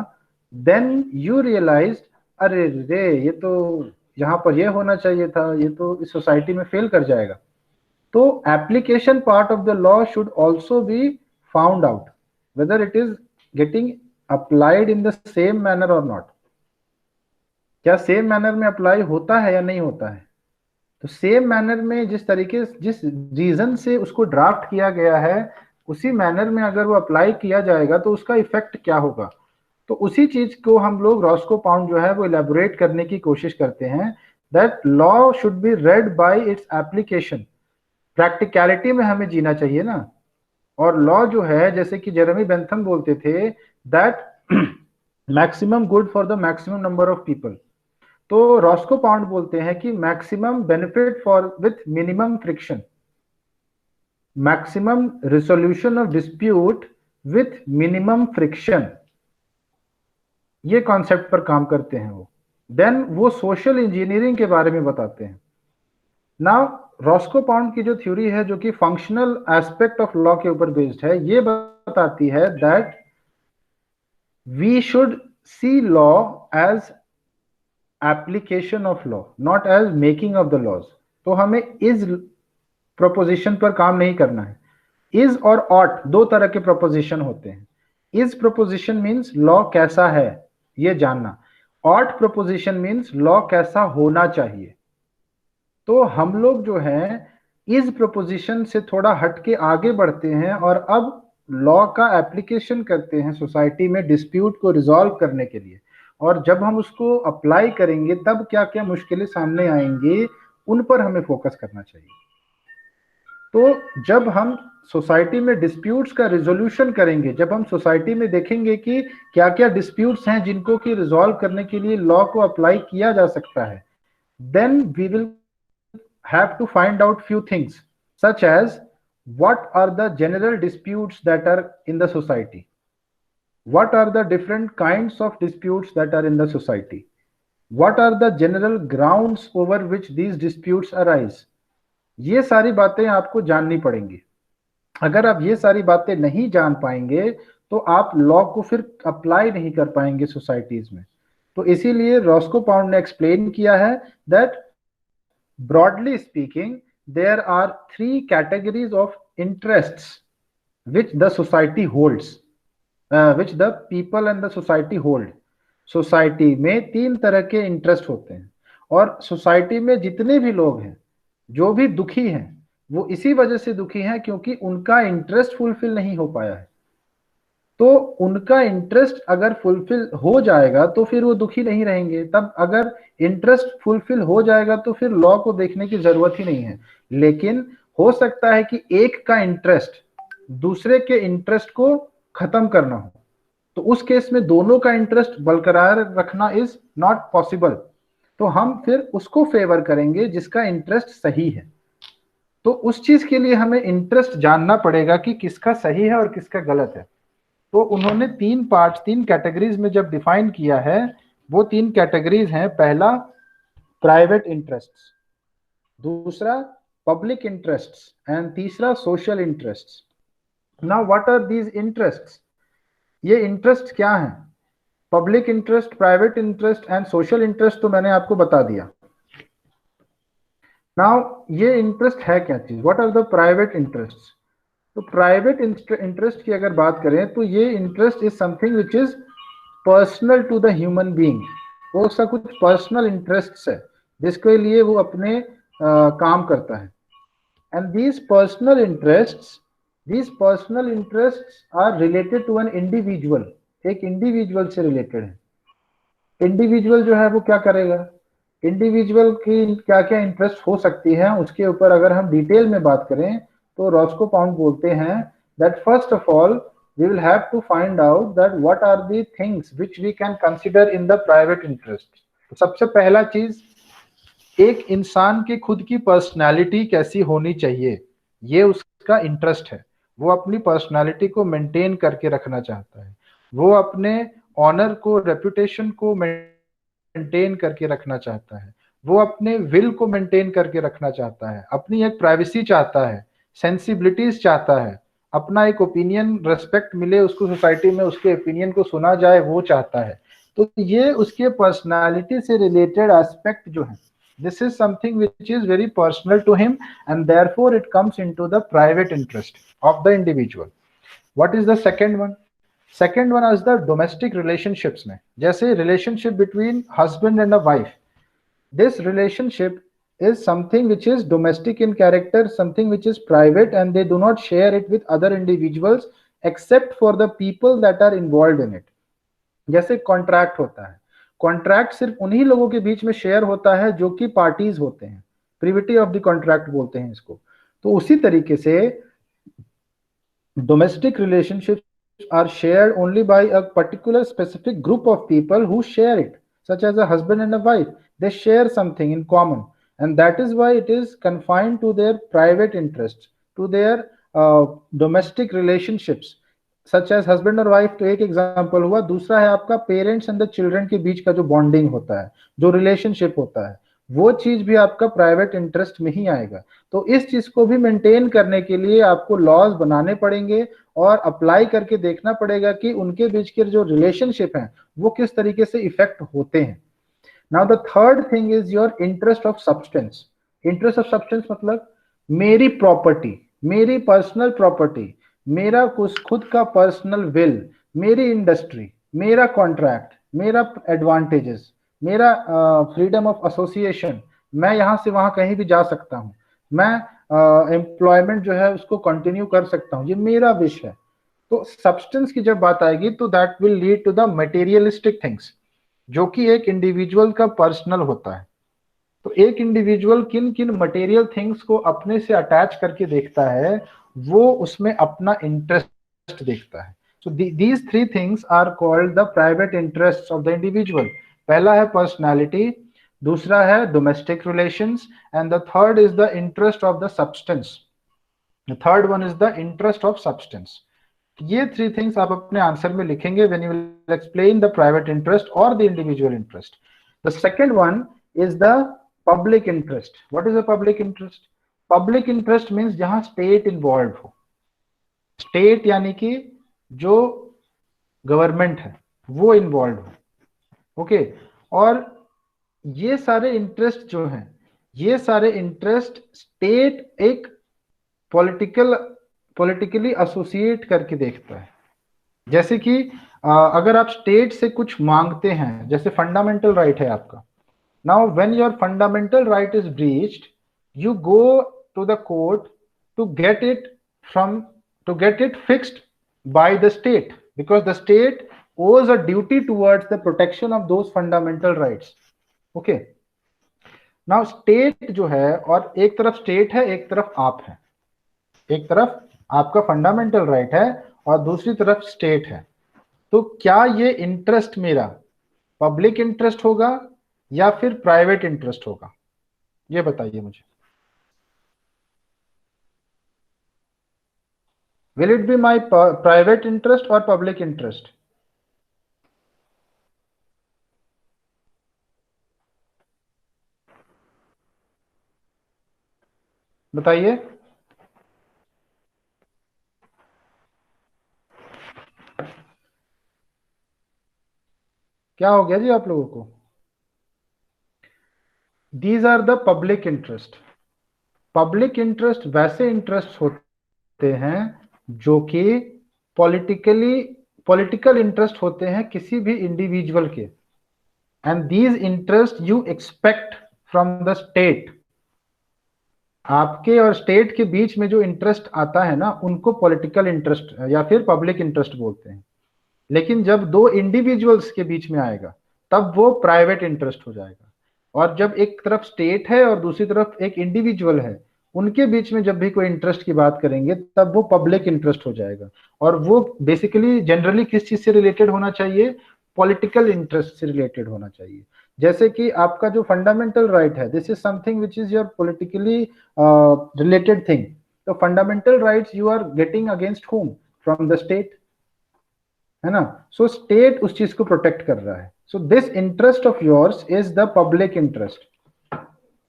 देन यू रियलाइज, अरे रे ये तो यहाँ पर ये होना चाहिए था, ये तो इस सोसाइटी में फेल कर जाएगा। तो application part of the law should also be found out, whether it is getting applied in the same manner और नॉट। क्या सेम मैनर में अप्लाई होता है या नहीं होता है? तो सेम मैनर में, जिस रीजन से उसको ड्राफ्ट किया गया है, उसी मैनर में अगर वो अप्लाई किया जाएगा तो उसका इफेक्ट क्या होगा। तो उसी चीज को हम लोग रॉस्को पाउंड जो है वो इलेबोरेट करने की कोशिश करते हैं, that law should be red bye its application. Practicality में हमें जीना चाहिए ना। और लॉ जो है, जैसे कि जेरेमी बेंथम बोलते थे, that maximum good for the maximum number of people. तो रॉस्को पाउंड बोलते हैं कि maximum benefit for with minimum friction, maximum resolution of dispute with minimum friction, ये कॉन्सेप्ट पर काम करते हैं वो। देन वो सोशल इंजीनियरिंग के बारे में बताते हैं। नाउ रॉस्को पाउंड की जो थ्योरी है, जो कि फंक्शनल एस्पेक्ट ऑफ लॉ के ऊपर बेस्ड है, ये बताती है that we should see law as application of law, not as making of the laws. तो हमें इज प्रोपोजिशन पर काम नहीं करना है। इज और ऑट दो तरह के प्रोपोजिशन होते हैं। इज प्रोपोजिशन मीन्स लॉ कैसा है ये जानना, ऑट प्रोपोजिशन मीन्स लॉ कैसा होना चाहिए। तो हम लोग जो है इस प्रोपोजिशन से थोड़ा हट के आगे बढ़ते हैं, और अब लॉ का एप्लीकेशन करते हैं सोसाइटी में डिस्प्यूट को रिजॉल्व करने के लिए। और जब हम उसको अप्लाई करेंगे तब क्या क्या मुश्किलें सामने आएंगी, उन पर हमें फोकस करना चाहिए। तो जब हम सोसाइटी में डिस्प्यूट्स का रिजोल्यूशन करेंगे, जब हम सोसाइटी में देखेंगे कि क्या क्या डिस्प्यूट्स हैं जिनको कि रिजॉल्व करने के लिए लॉ को अप्लाई किया जा सकता है, then we will have to find out few things, such as what are the general disputes that are in the society, what are the different kinds of disputes that are in the society, what are the general grounds over which these disputes arise। ये सारी बातें आपको जाननी पड़ेंगी। अगर आप ये सारी बातें नहीं जान पाएंगे तो आप लॉ को फिर अप्लाई नहीं कर पाएंगे सोसाइटीज में। तो इसीलिए रॉस्को पाउंड ने एक्सप्लेन किया है that broadly speaking there are 3 categories of interests which the society holds, which the people and the society hold। Society में 3 तरह के इंटरेस्ट होते हैं, और सोसाइटी में जितने भी लोग हैं, जो भी दुखी हैं, वो इसी वजह से दुखी हैं क्योंकि उनका इंटरेस्ट फुलफिल नहीं हो पाया है। तो उनका इंटरेस्ट अगर फुलफिल हो जाएगा तो फिर वो दुखी नहीं रहेंगे। तब अगर इंटरेस्ट फुलफिल हो जाएगा तो फिर लॉ को देखने की जरूरत ही नहीं है। लेकिन हो सकता है कि एक का इंटरेस्ट दूसरे के इंटरेस्ट को खत्म करना हो, तो उस केस में दोनों का इंटरेस्ट बरकरार रखना इज नॉट पॉसिबल। तो हम फिर उसको फेवर करेंगे जिसका इंटरेस्ट सही है। तो उस चीज के लिए हमें इंटरेस्ट जानना पड़ेगा कि किसका सही है और किसका गलत है। तो उन्होंने तीन पार्ट्स, तीन कैटेगरीज में जब डिफाइन किया है, वो तीन कैटेगरीज हैं। पहला प्राइवेट इंटरेस्ट्स, दूसरा पब्लिक इंटरेस्ट्स एंड तीसरा social interests. Now what are these interests? ये इंटरेस्ट क्या है? Public interest, private interest and social interest तो मैंने आपको बता दिया। नाउ ये इंटरेस्ट है क्या चीज? What are the private interest? तो प्राइवेट इंटरेस्ट की अगर बात करें तो ये interest is something which is personal to the human being. वो उसका कुछ पर्सनल इंटरेस्ट है जिसके लिए वो अपने काम करता है। And these personal interests are related to an individual। एक इंडिविजुअल से रिलेटेड है। इंडिविजुअल जो है वो क्या करेगा, इंडिविजुअल की क्या क्या इंटरेस्ट हो सकती है, उसके ऊपर अगर हम डिटेल में बात करें तो रॉस्को पाउंड बोलते हैं that first of all we will have to find out that what are the things which we can consider in the private interest। तो सबसे पहला चीज, एक इंसान की खुद की पर्सनालिटी कैसी होनी चाहिए, ये उसका इंटरेस्ट है। वो अपनी पर्सनालिटी को मेंटेन करके रखना चाहता है, वो अपने ऑनर को, रेपुटेशन को मेंटेन करके रखना चाहता है, वो अपने विल को मेंटेन करके रखना चाहता है, अपनी एक प्राइवेसी चाहता है, सेंसिबिलिटीज चाहता है, अपना एक ओपिनियन रेस्पेक्ट मिले उसको सोसाइटी में, उसके ओपिनियन को सुना जाए, वो चाहता है। तो ये उसके पर्सनालिटी से रिलेटेड एस्पेक्ट जो है, this is something which is very personal to him and therefore it comes into the private interest of the individual। what is the second one? second one is the domestic relationships में, जैसे relationship between husband and a wife, this relationship is something which is domestic in character, something which is private and they do not share it with other individuals except for the people that are involved in it। जैसे contract होता है, contract सिर्फ उन्हीं लोगों के बीच में share होता है जो कि पार्टीज होते हैं, प्रिविटी ऑफ द कॉन्ट्रैक्ट बोलते हैं इसको। तो उसी तरीके से domestic relationships are shared only by a particular specific group of people who share it, such as a husband and a wife, they share something in common and that is why it is confined to their private interests, to their domestic relationships such as husband और wife. तो एक example हुआ। दूसरा है आपका parents and the children के बीच का जो बॉन्डिंग होता है, जो रिलेशनशिप होता है, वो चीज भी आपका प्राइवेट इंटरेस्ट में ही आएगा। तो इस चीज को भी मेंटेन करने के लिए आपको लॉज बनाने पड़ेंगे और अप्लाई करके देखना पड़ेगा कि उनके बीच के जो रिलेशनशिप हैं वो किस तरीके से इफेक्ट होते हैं। Now the third thing is your interest of substance. Interest of substance मतलब मेरी प्रॉपर्टी, मेरी पर्सनल प्रॉपर्टी, मेरा कुछ खुद का पर्सनल विल, मेरी इंडस्ट्री, मेरा कॉन्ट्रैक्ट, मेरा एडवांटेजेस, मेरा फ्रीडम ऑफ एसोसिएशन, मैं यहां से वहां कहीं भी जा सकता हूं, मैं एम्प्लॉयमेंट जो है उसको कंटिन्यू कर सकता हूं, ये मेरा विश है। तो सब्सटेंस की जब बात आएगी तो that will lead to the materialistic things, जो कि एक इंडिविजुअल का पर्सनल होता है। तो एक इंडिविजुअल किन किन मटेरियल थिंग्स को अपने से अटैच करके देखता है, वो उसमें अपना इंटरेस्ट देखता है। So these three things are called the private interest of the individual. पहला है पर्सनालिटी, दूसरा है domestic relations and the third is the interest of the substance. The third one is the interest of substance. ये three things आप अपने answer में लिखेंगे when you will explain the private interest और the individual interest. The second one is the public interest. What is a public interest? Public interest means जहां state involve हो। State यानी कि जो गवर्नमेंट है वो इन्वॉल्व हो। ओके, और ये सारे इंटरेस्ट जो हैं, ये सारे इंटरेस्ट स्टेट एक पॉलिटिकली एसोसिएट करके देखता है। जैसे कि अगर आप स्टेट से कुछ मांगते हैं, जैसे फंडामेंटल राइट है आपका, now when your fundamental right is breached, you go to the court to get it fixed by the state, because the state owes a duty towards the protection of those fundamental rights. Okay. Now state जो है, और एक तरफ state है, एक तरफ आप है, एक तरफ आपका फंडामेंटल राइट है और दूसरी तरफ स्टेट है। तो क्या ये इंटरेस्ट मेरा पब्लिक इंटरेस्ट होगा या फिर प्राइवेट इंटरेस्ट होगा, ये बताइए मुझे। Will it be my private interest और पब्लिक इंटरेस्ट? बताइए। क्या हो गया जी आप लोगों को? These are the public interest. Public interest वैसे इंटरेस्ट होते हैं जो कि पॉलिटिकल इंटरेस्ट होते हैं किसी भी इंडिविजुअल के, and these interest you expect from the state. आपके और स्टेट के बीच में जो इंटरेस्ट आता है ना, उनको पॉलिटिकल इंटरेस्ट या फिर पब्लिक इंटरेस्ट बोलते हैं। लेकिन जब दो इंडिविजुअल्स के बीच में आएगा तब वो प्राइवेट इंटरेस्ट हो जाएगा। और जब एक तरफ स्टेट है और दूसरी तरफ एक इंडिविजुअल है, उनके बीच में जब भी कोई इंटरेस्ट की बात करेंगे तब वो पब्लिक इंटरेस्ट हो जाएगा। और वो बेसिकली जनरली किस चीज से रिलेटेड होना चाहिए? पॉलिटिकल इंटरेस्ट से रिलेटेड होना चाहिए। जैसे कि आपका जो फंडामेंटल राइट है, this is something which is your politically related thing. तो fundamental rights you are getting against whom? From the state, है ना। सो स्टेट उस चीज को प्रोटेक्ट कर रहा है। So this interest of yours is the public interest.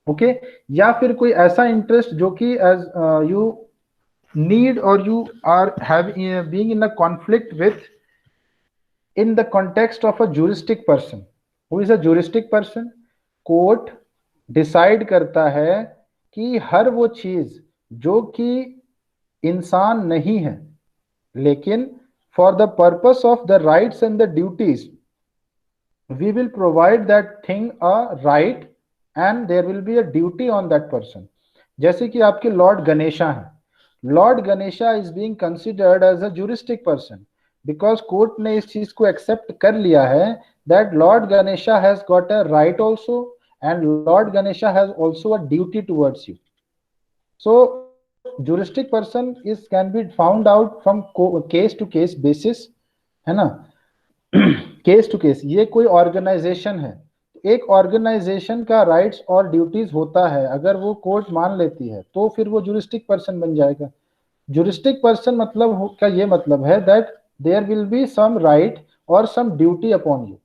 Okay. या फिर कोई ऐसा इंटरेस्ट जो कि एज यू नीड और you are being in a conflict with in the context of a juristic person. Who is a juristic person? Court decide करता है कि हर वो चीज जो कि इंसान नहीं है, लेकिन for the purpose of the rights and the duties we will provide that thing a right and there will be a duty on that person. जैसे कि आपके लॉर्ड गणेशा है। Lord Ganesha is being considered as a juristic person because court ने इस चीज को accept कर लिया है that Lord Ganesha has got a right also and Lord Ganesha has also a duty towards you. So juristic person is can be found out from case to case basis, है ना। Case to case. ये कोई organisation है, एक organisation का rights और duties होता है, अगर वो कोर्ट मान लेती है तो फिर वो juristic पर्सन बन जाएगा। juristic पर्सन मतलब का ये मतलब है that there will be some right और सम ड्यूटी अपॉन यू।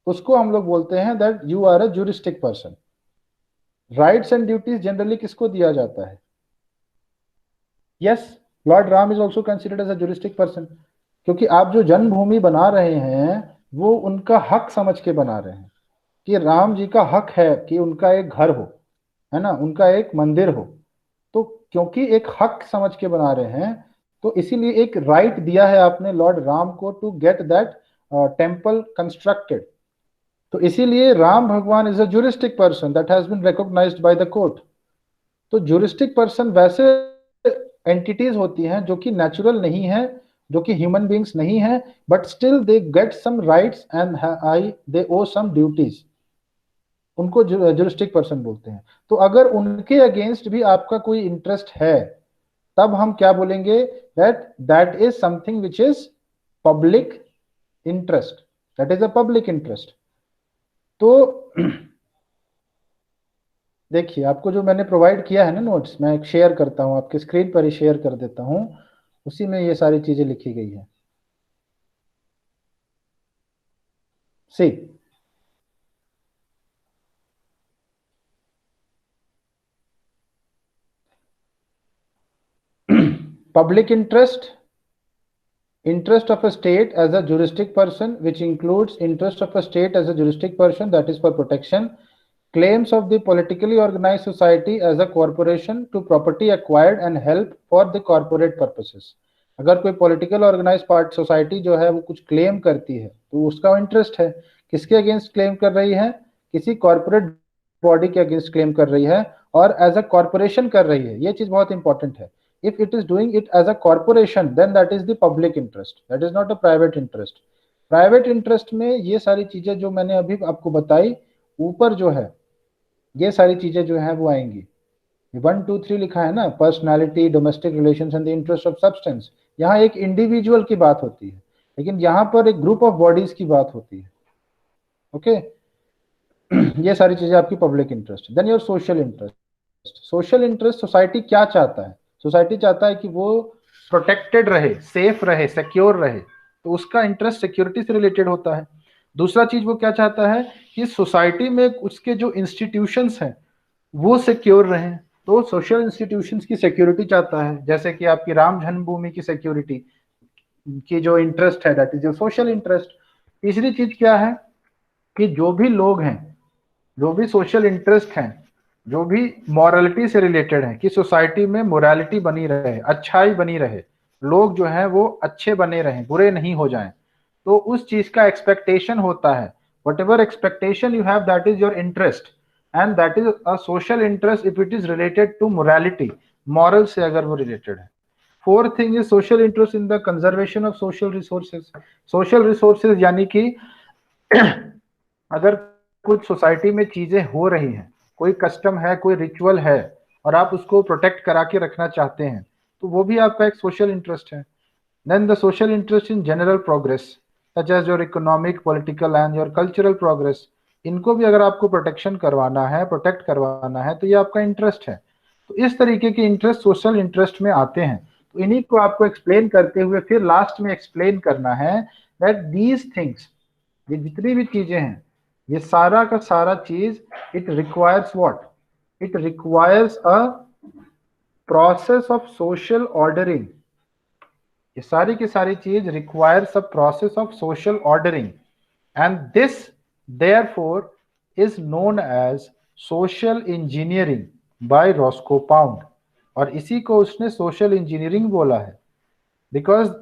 उसको हम लोग बोलते हैं that you are a juristic person. Rights and duties generally किसको दिया जाता है? Yes, Lord Ram is also considered as a juristic person, क्योंकि आप जो जन्मभूमि बना रहे हैं वो उनका हक समझ के बना रहे हैं कि राम जी का हक है कि उनका एक घर हो, है ना, उनका एक मंदिर हो। तो क्योंकि एक हक समझ के बना रहे हैं तो इसीलिए एक राइट दिया है आपने लॉर्ड राम को to get that temple constructed. तो इसीलिए राम भगवान is a juristic person that has been recognised by the court. तो juristic पर्सन वैसे एंटिटीज होती हैं जो कि नेचुरल नहीं है, जो कि ह्यूमन बींग्स नहीं है, but still they get some rights and they owe some duties. उनको juristic पर्सन बोलते हैं। तो अगर उनके अगेंस्ट भी आपका कोई इंटरेस्ट है तब हम क्या बोलेंगे? That is something which is public interest, that is a public interest. तो देखिए, आपको जो मैंने प्रोवाइड किया है ना नोट्स, मैं एक शेयर करता हूं, आपके स्क्रीन पर ही शेयर कर देता हूं, उसी में ये सारी चीजें लिखी गई है। सी, public interest of a state as a juristic person, which includes interest of a state as a juristic person, that is for protection, claims of the politically organized society as a corporation to property acquired and help for the corporate purposes। अगर कोई political organise part society जो है वो कुछ claim करती है तो उसका इंटरेस्ट है। किसके अगेंस्ट क्लेम कर रही है? किसी कॉर्पोरेट बॉडी के अगेंस्ट क्लेम कर रही है और एज अ कॉर्पोरेशन कर रही है। ये चीज बहुत इंपॉर्टेंट है। if it is doing it as a corporation, then that is the public interest, that is not a private interest. Private interest में ये सारी चीजें जो मैंने अभी आपको बताई ऊपर जो है, ये सारी चीजें जो है वो आएंगी। 1 2 3 लिखा है ना, personality, domestic relations and the interest of substance. यहाँ एक इंडिविजुअल की बात होती है, लेकिन यहाँ पर एक ग्रुप ऑफ बॉडीज की बात होती है। ओके ये सारी चीजें आपकी public interest. Then your social interest. Social interest, society क्या चाहता है? सोसाइटी चाहता है कि वो प्रोटेक्टेड रहे, सेफ रहे, सिक्योर रहे, तो उसका इंटरेस्ट सिक्योरिटी से रिलेटेड होता है। दूसरा चीज वो क्या चाहता है कि सोसाइटी में उसके जो इंस्टीट्यूशंस हैं वो सिक्योर रहें, तो सोशल इंस्टीट्यूशंस की सिक्योरिटी चाहता है। जैसे कि आपकी राम जन्मभूमि की सिक्योरिटी की जो इंटरेस्ट है, that is your social interest. तीसरी चीज क्या है कि जो भी लोग हैं, जो भी सोशल इंटरेस्ट हैं, जो भी मॉरलिटी से रिलेटेड है, कि सोसाइटी में मोरालिटी बनी रहे, अच्छाई बनी रहे, लोग जो हैं वो अच्छे बने रहें, बुरे नहीं हो जाएं, तो उस चीज का एक्सपेक्टेशन होता है। Whatever expectation you have, that is your interest, and that is a social interest if it is related to morality, moral से अगर वो रिलेटेड है। Fourth thing is social interest in the conservation of social resources. Social resources यानी कि अगर कुछ society में चीजें हो रही हैं, कोई कस्टम है, कोई रिचुअल है, और आप उसको प्रोटेक्ट करा के रखना चाहते हैं, तो वो भी आपका एक सोशल इंटरेस्ट है। Then the social interest in general progress such as your economic, political and your cultural progress, इनको भी अगर आपको प्रोटेक्शन करवाना है, प्रोटेक्ट करवाना है, तो ये आपका इंटरेस्ट है। तो इस तरीके के इंटरेस्ट सोशल इंटरेस्ट में आते हैं। तो इन्हीं को आपको एक्सप्लेन करते हुए फिर लास्ट में एक्सप्लेन करना है दैट दीज थिंग्स, ये जितनी भी चीजें हैं, ये सारा का सारा चीज, it requires what? It requires a process of social ordering. ये सारी की सारी चीज requires a process of social ordering, and this therefore is known as social engineering by Roscoe Pound. और इसी को उसने सोशल इंजीनियरिंग बोला है, because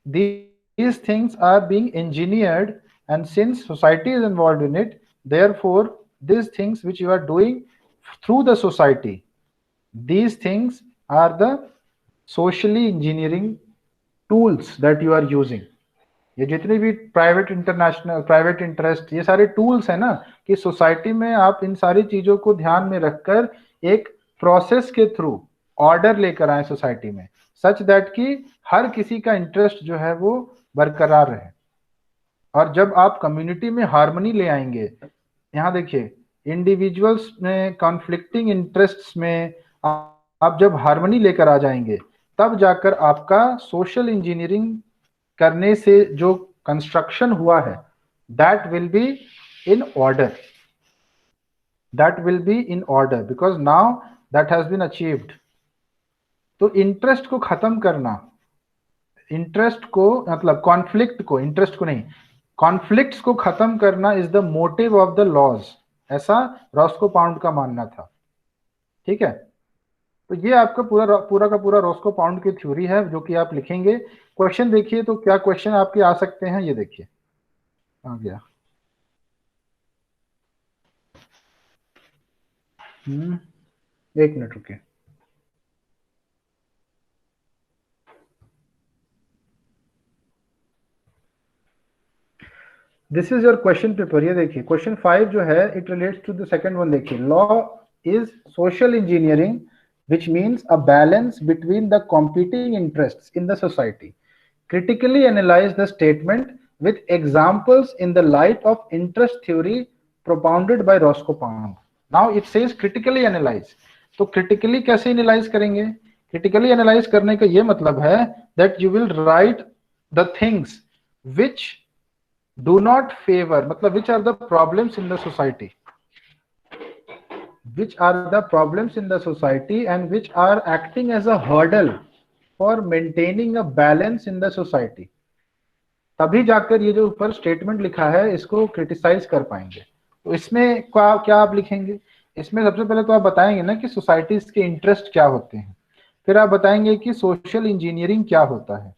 these things are being engineered, and since society is involved in it, therefore these things which you are doing through the society, these things are the socially engineering tools that you are using. ये जितने भी private, international, private interest, ये सारे tools है ना, कि society में आप इन सारी चीजों को ध्यान में रखकर एक प्रोसेस के थ्रू ऑर्डर लेकर आए सोसाइटी में, सच दैट कि हर किसी का इंटरेस्ट जो है वो बरकरार रहे। और जब आप कम्युनिटी में हार्मनी ले आएंगे, यहाँ देखिए इंडिविजुअल्स में कॉन्फ्लिक्टिंग इंटरेस्ट्स में आप जब हार्मनी लेकर आ जाएंगे, तब जाकर आपका सोशल इंजीनियरिंग करने से जो कंस्ट्रक्शन हुआ है, that will be in order, that will be in order, because now that has been achieved. तो इंटरेस्ट को खत्म करना, इंटरेस्ट को मतलब कॉन्फ्लिक्ट को, इंटरेस्ट को नहीं, कॉन्फ्लिक्ट्स को खत्म करना is the motive of the laws, ऐसा रॉस्को पाउंड का मानना था। ठीक है, तो ये आपका पूरा का पूरा रॉस्को पाउंड की थ्योरी है, जो कि आप लिखेंगे। क्वेश्चन देखिए, तो क्या क्वेश्चन आपके आ सकते हैं, ये देखिए आ गया। एक मिनट रुकिए। This is your question paper. ये देखिए क्वेश्चन 5 जो है, it relates to the second one. देखिए, law is social engineering which means a balance between the competing interests in the society. Critically analyze the statement with examples in the light of interest theory propounded by Roscoe Pound. Now it says critically analyze. तो critically कैसे analyze करेंगे? Critically analyze करने का ये मतलब है that you will write the things which do not favor, मतलब which are the problems in the society, which are the problems in the society and which are acting as a hurdle for maintaining a balance in the society. तभी जाकर ये जो ऊपर statement लिखा है इसको criticise कर पाएंगे। तो इसमें क्या आप लिखेंगे? इसमें सबसे पहले तो आप बताएंगे ना कि सोसाइटीज के इंटरेस्ट क्या होते हैं, फिर आप बताएंगे कि सोशल इंजीनियरिंग क्या होता है,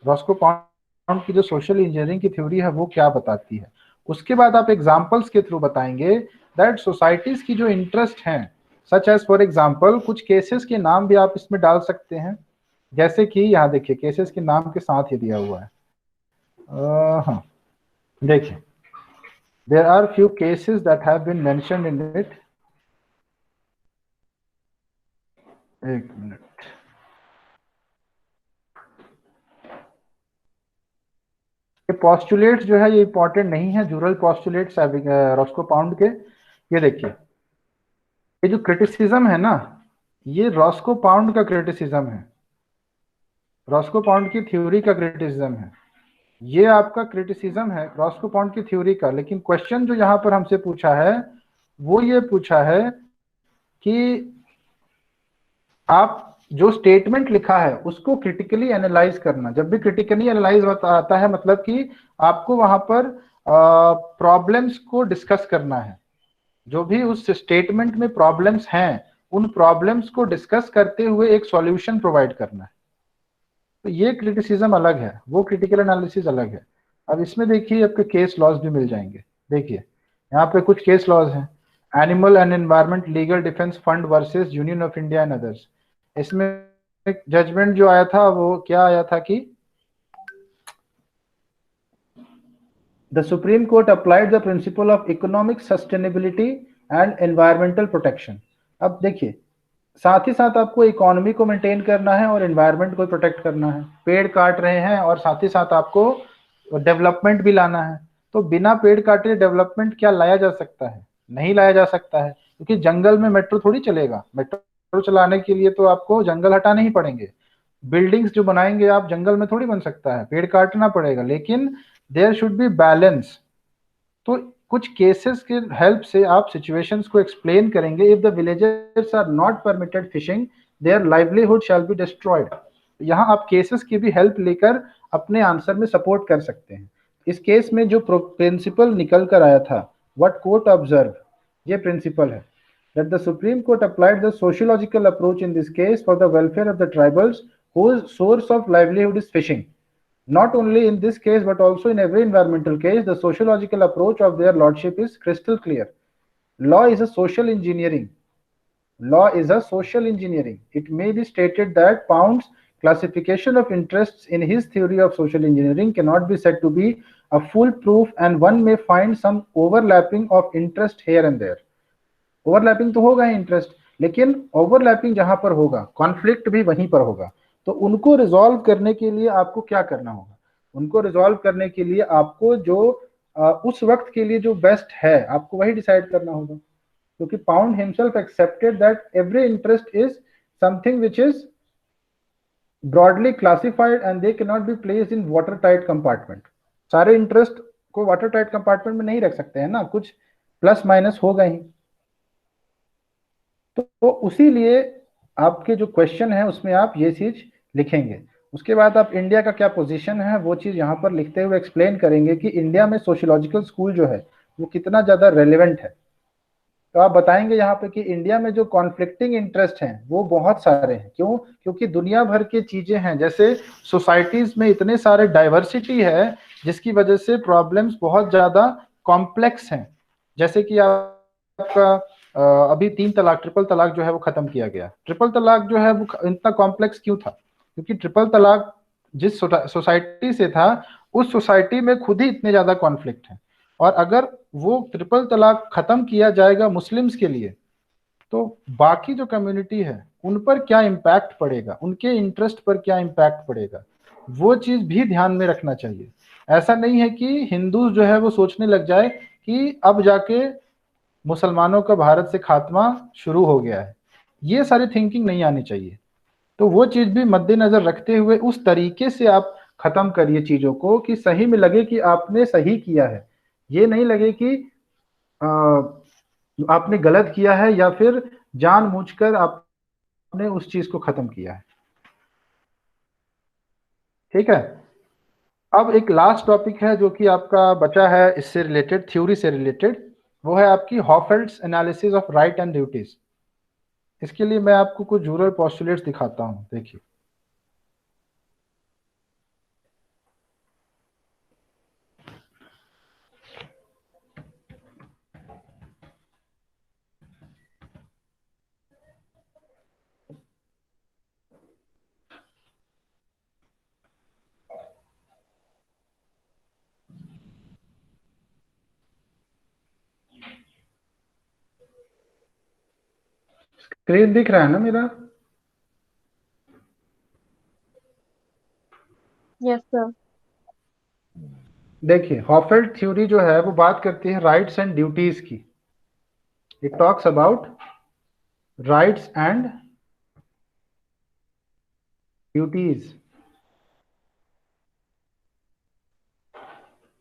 रॉस्को पाउंड की जो सोशल इंजीनियरिंग की थ्योरी है वो क्या बताती है। उसके बाद आप एग्जाम्पल्स के थ्रू बताएंगे दैट सोसाइटीज की जो इंटरेस्ट हैं, सच एज फॉर एग्जाम्पल कुछ केसेस के नाम भी आप इसमें डाल सकते हैं, जैसे कि यहाँ देखिए केसेस के नाम के साथ ही दिया हुआ है। हाँ देखिए, there are few cases that have been mentioned in it. एक मिनट, ये पॉस्टुलेट्स जो है ये इंपॉर्टेंट नहीं है, जुरल पॉस्टुलेट्स रॉस्को पाउंड के। ये देखिए, ये जो क्रिटिसिज्म है ना, ये रॉस्को पाउंड का क्रिटिसिज्म है, रॉस्को पाउंड की थ्योरी का क्रिटिसिज्म है। ये आपका क्रिटिसिज्म है रॉस्को पाउंड की थ्योरी का, लेकिन क्वेश्चन जो यहाँ पर हमसे पूछा है वो ये पूछा है कि आप जो स्टेटमेंट लिखा है उसको क्रिटिकली एनालाइज करना। जब भी क्रिटिकली एनालाइज आता है मतलब कि आपको वहां पर प्रॉब्लम्स को डिस्कस करना है। जो भी उस स्टेटमेंट में प्रॉब्लम्स हैं उन प्रॉब्लम्स को डिस्कस करते हुए एक सॉल्यूशन प्रोवाइड करना है। तो ये क्रिटिसिज्म अलग है, वो क्रिटिकल एनालिसिस अलग है। अब इसमें देखिए आपके केस लॉज भी मिल जाएंगे। देखिए यहाँ पे कुछ केस लॉज हैं, animal and environment legal defence fund versus union of India and others. इसमें जजमेंट जो आया था वो क्या आया था कि the supreme court applied the principle of economic sustainability and environmental protection. अब देखिए, साथ ही साथ आपको इकोनॉमी को मेंटेन करना है और एनवायरनमेंट को प्रोटेक्ट करना है। पेड़ काट रहे हैं और साथ ही साथ आपको डेवलपमेंट भी लाना है। तो बिना पेड़ काटे डेवलपमेंट क्या लाया जा सकता है? नहीं लाया जा सकता है, क्योंकि जंगल में मेट्रो थोड़ी चलेगा। मेट्रो चलाने के लिए तो आपको जंगल हटाने ही पड़ेंगे। बिल्डिंग्स जो बनाएंगे आप जंगल में थोड़ी बन सकता है, पेड़ काटना पड़ेगा। लेकिन देयर शुड बी बैलेंस। तो कुछ केसेस के हेल्प से आप सिचुएशंस को एक्सप्लेन करेंगे। If the villagers are not permitted fishing their livelihood shall be destroyed. यहाँ आप केसेस की भी हेल्प लेकर अपने आंसर में सपोर्ट कर सकते हैं। इस केस में जो प्रिंसिपल निकल कर आया था, व्हाट कोर्ट ऑब्जर्व, ये प्रिंसिपल है that the Supreme Court applied the sociological approach in this case for the welfare of the tribals whose source of livelihood is fishing. Not only in this case, but also in every environmental case, the sociological approach of their lordship is crystal clear. Law is a social engineering. Law is a social engineering. It may be stated that Pound's classification of interests in his theory of social engineering cannot be said to be a foolproof, and one may find some overlapping of interest here and there. Overlapping तो होगा ही interest, लेकिन overlapping जहां पर होगा conflict भी वहीं पर होगा। तो उनको रिजॉल्व करने के लिए आपको क्या करना होगा? उनको रिजॉल्व करने के लिए आपको जो उस वक्त के लिए जो बेस्ट है आपको वही डिसाइड करना होगा। क्योंकि pound himself accepted that every interest is something which is broadly classified and they can not be placed in water tight compartment. सारे इंटरेस्ट को वाटर टाइट कंपार्टमेंट में नहीं रख सकते हैं ना, कुछ प्लस माइनस होगा ही। तो उसी लिए आपके जो क्वेश्चन है उसमें आप ये चीज लिखेंगे। उसके बाद आप इंडिया का क्या पोजीशन है वो चीज यहाँ पर लिखते हुए एक्सप्लेन करेंगे कि इंडिया में सोशियोलॉजिकल स्कूल जो है वो कितना ज्यादा रेलिवेंट है। तो आप बताएंगे यहाँ पे कि इंडिया में जो कॉन्फ्लिक्टिंग इंटरेस्ट हैं वो बहुत सारे हैं। क्यों? क्योंकि दुनिया भर की चीजें हैं, जैसे सोसाइटीज में इतने सारे डाइवर्सिटी है जिसकी वजह से प्रॉब्लम्स बहुत ज्यादा कॉम्प्लेक्स हैं। जैसे कि आपका अभी 3 तलाक, ट्रिपल तलाक जो है वो खत्म किया गया। ट्रिपल तलाक जो है वो इतना कॉम्प्लेक्स क्यों था? क्योंकि ट्रिपल तलाक जिस सोसाइटी से था उस सोसाइटी में खुद ही इतने ज्यादा कॉन्फ्लिक्ट है। और अगर वो ट्रिपल तलाक खत्म किया जाएगा मुस्लिम्स के लिए, तो बाकी जो कम्युनिटी है उन पर क्या इम्पैक्ट पड़ेगा, उनके इंटरेस्ट पर क्या इम्पैक्ट पड़ेगा, वो चीज भी ध्यान में रखना चाहिए। ऐसा नहीं है कि हिंदू जो है वो सोचने लग जाए कि अब जाके मुसलमानों का भारत से खात्मा शुरू हो गया है। ये सारी थिंकिंग नहीं आनी चाहिए। तो वो चीज भी मद्देनजर रखते हुए उस तरीके से आप खत्म करिए चीजों को कि सही में लगे कि आपने सही किया है। ये नहीं लगे कि आ, आपने गलत किया है या फिर जानबूझकर आपने उस चीज को खत्म किया है। ठीक है। अब एक लास्ट टॉपिक है जो कि आपका बचा है इससे रिलेटेड, थ्योरी से रिलेटेड। वो है आपकी Hohfeld's analysis of right and duties. इसके लिए मैं आपको कुछ जरूरल पोस्टुलेट्स दिखाता हूं, देखिए। स्क्रीन दिख रहा है ना मेरा?
Yes sir.
देखिए, हॉफेल्ड थ्योरी जो है वो बात करती है राइट्स एंड ड्यूटीज की। It talks about rights and duties.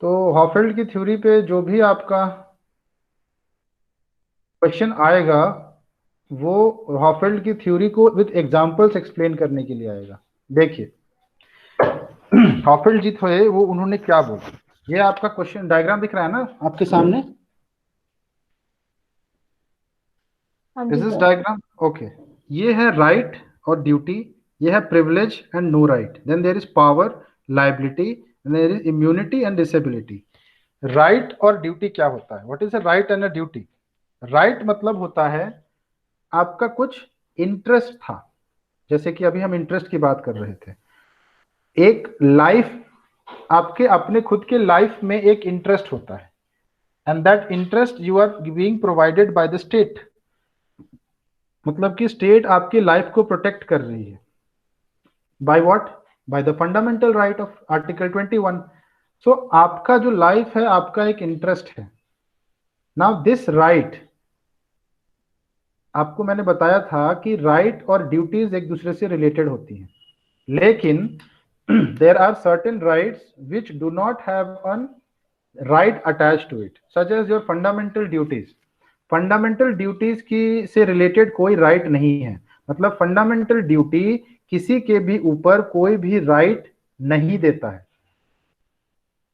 तो हॉफेल्ड की थ्योरी पे जो भी आपका क्वेश्चन आएगा वो हॉफेल्ड की थ्योरी को विद एग्जांपल्स एक्सप्लेन करने के लिए आएगा। देखिए, हॉफेल्ड जी थे वो, उन्होंने क्या बोला, ये आपका क्वेश्चन डायग्राम दिख रहा है ना आपके सामने?
हाँ
दिस
जी
इज
सर।
Diagram, okay. ये है राइट और ड्यूटी, ये है privilege and no right, then there is power, liability, there is immunity and disability. Right और ड्यूटी क्या होता है? What is a right and a duty? Right मतलब होता है आपका कुछ इंटरेस्ट था, जैसे कि अभी हम इंटरेस्ट की बात कर रहे थे। एक लाइफ, आपके अपने खुद के लाइफ में एक इंटरेस्ट होता है, and that interest you are being provided by the state. मतलब कि स्टेट आपकी लाइफ को प्रोटेक्ट कर रही है। By what? By the fundamental right of article 21। सो आपका जो लाइफ है, आपका एक इंटरेस्ट है। नाउ दिस राइट, आपको मैंने बताया था कि राइट और ड्यूटीज एक दूसरे से रिलेटेड होती हैं, लेकिन there are certain rights which do not have an right attach to it, such as your fundamental duties. Fundamental duties की से रिलेटेड कोई राइट नहीं है। मतलब फंडामेंटल ड्यूटी किसी के भी ऊपर कोई भी राइट नहीं देता है।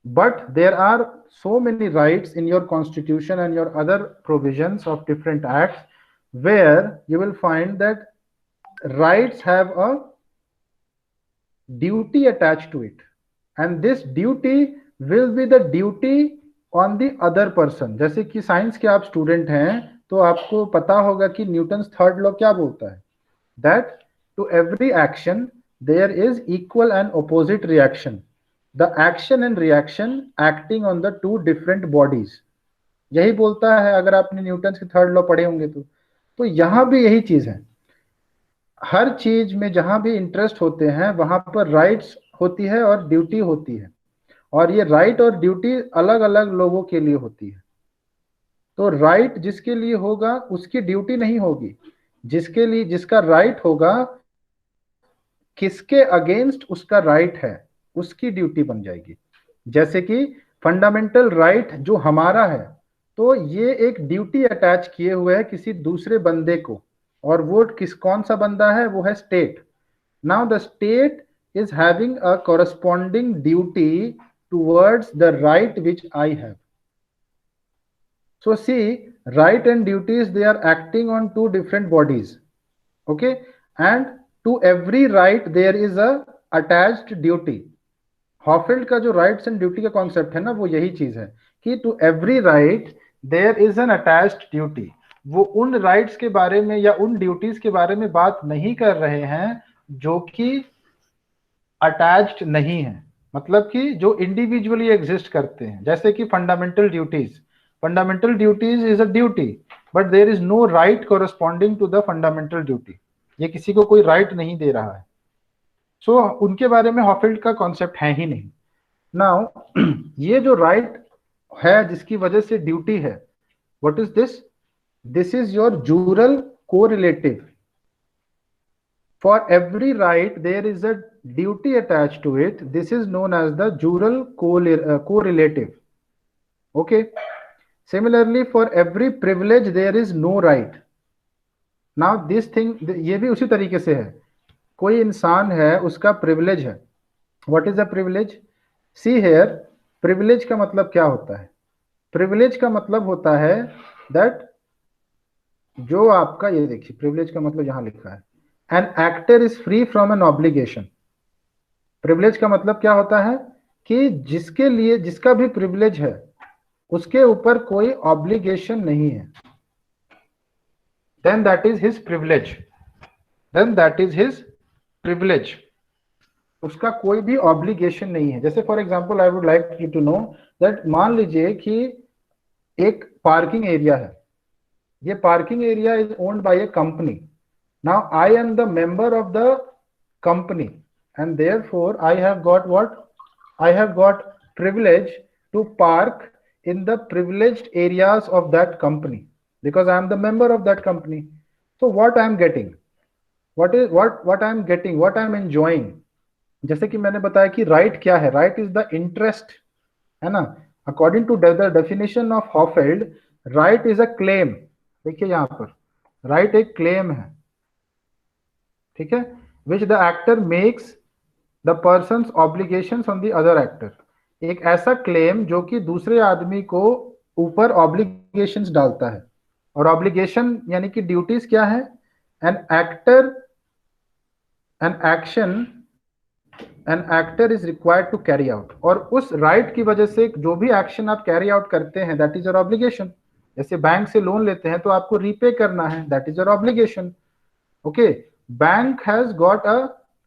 But there are so many rights in your constitution and your other provisions of different acts, where you will find that rights have a duty attached to it, and this duty will be the duty on the other person। जैसे कि science के आप student हैं तो आपको पता होगा कि न्यूटन्स थर्ड लॉ क्या बोलता है, that to every action there is equal and opposite reaction, the action and reaction acting on the two different bodies। यही बोलता है, अगर आपने न्यूटन के थर्ड लॉ पढ़े होंगे तो यहां भी यही चीज है। हर चीज में जहां भी इंटरेस्ट होते हैं वहां पर राइट्स होती है और ड्यूटी होती है, और ये राइट और ड्यूटी अलग अलग लोगों के लिए होती है। तो राइट जिसके लिए होगा उसकी ड्यूटी नहीं होगी, जिसके लिए जिसका राइट होगा, किसके अगेंस्ट उसका राइट है उसकी ड्यूटी बन जाएगी। जैसे कि फंडामेंटल राइट जो हमारा है, तो ये एक ड्यूटी अटैच किए हुए है किसी दूसरे बंदे को, और वो कौन सा बंदा है? वो है state. Now the state is having a corresponding duty towards the right which I have. So see, right and duties, they are acting on two different bodies, okay? And to every right there is a attached duty। Hohfeld का जो rights and duty का concept है ना, वो यही चीज है कि to every right there is an attached duty. वो उन राइट्स के बारे में या उन ड्यूटीज के बारे में बात नहीं कर रहे हैं जो कि अटैच्ड नहीं है, मतलब कि जो इंडिविजुअली एग्जिस्ट करते हैं। जैसे कि fundamental duties, fundamental duties is a duty, but there is no right corresponding to the fundamental duty. ये किसी को कोई राइट नहीं दे रहा है। सो उनके बारे में हॉफील्ड का कॉन्सेप्ट है ही नहीं। नाउ ये जो राइट है जिसकी वजह से ड्यूटी है, what is this? This is your jural correlative. For every right there is a duty attached to it, this is known as the jural correlative, okay? Similarly for every privilege there is no right. Now this thing, ये भी उसी तरीके से है। कोई इंसान है, उसका प्रिविलेज है। What is a privilege? See here, privilege का मतलब क्या होता है? प्रिविलेज का मतलब होता है दैट जो आपका, ये देखिए प्रिविलेज का मतलब यहां लिखा है, an actor is free from an obligation. Privilege का मतलब क्या होता है कि जिसके लिए, जिसका भी प्रिविलेज है उसके ऊपर कोई ऑब्लिगेशन नहीं है, then that is his privilege, then that is his privilege. उसका कोई भी ऑब्लिगेशन नहीं है। जैसे for example I would like you to know that, मान लीजिए कि एक पार्किंग एरिया है, ये parking area is owned by a company, Now I am the member of the company, and therefore I have got what? I have got privilege to park in the privileged areas of that company because I am the member of that company. So what I am getting, what I am getting, what I am enjoying, जैसे कि मैंने बताया कि right क्या है, right is the interest, है ना। According to the definition of Hohfeld, right is a claim. देखिए यहां पर राइट एक क्लेम है, ठीक है, which the actor makes the person obligation on the other actor. एक ऐसा क्लेम जो कि दूसरे आदमी को ऊपर ऑब्लिगेशंस डालता है, और ऑब्लिगेशन यानी कि ड्यूटीज क्या है? An actor, an action, an actor is required to carry out, और उस राइट की वजह से जो भी एक्शन आप कैरी आउट करते हैं दैट इज योर ऑब्लिगेशन। जैसे बैंक से लोन लेते हैं तो आपको रीपे करना है, that is your obligation. Okay, bank has got a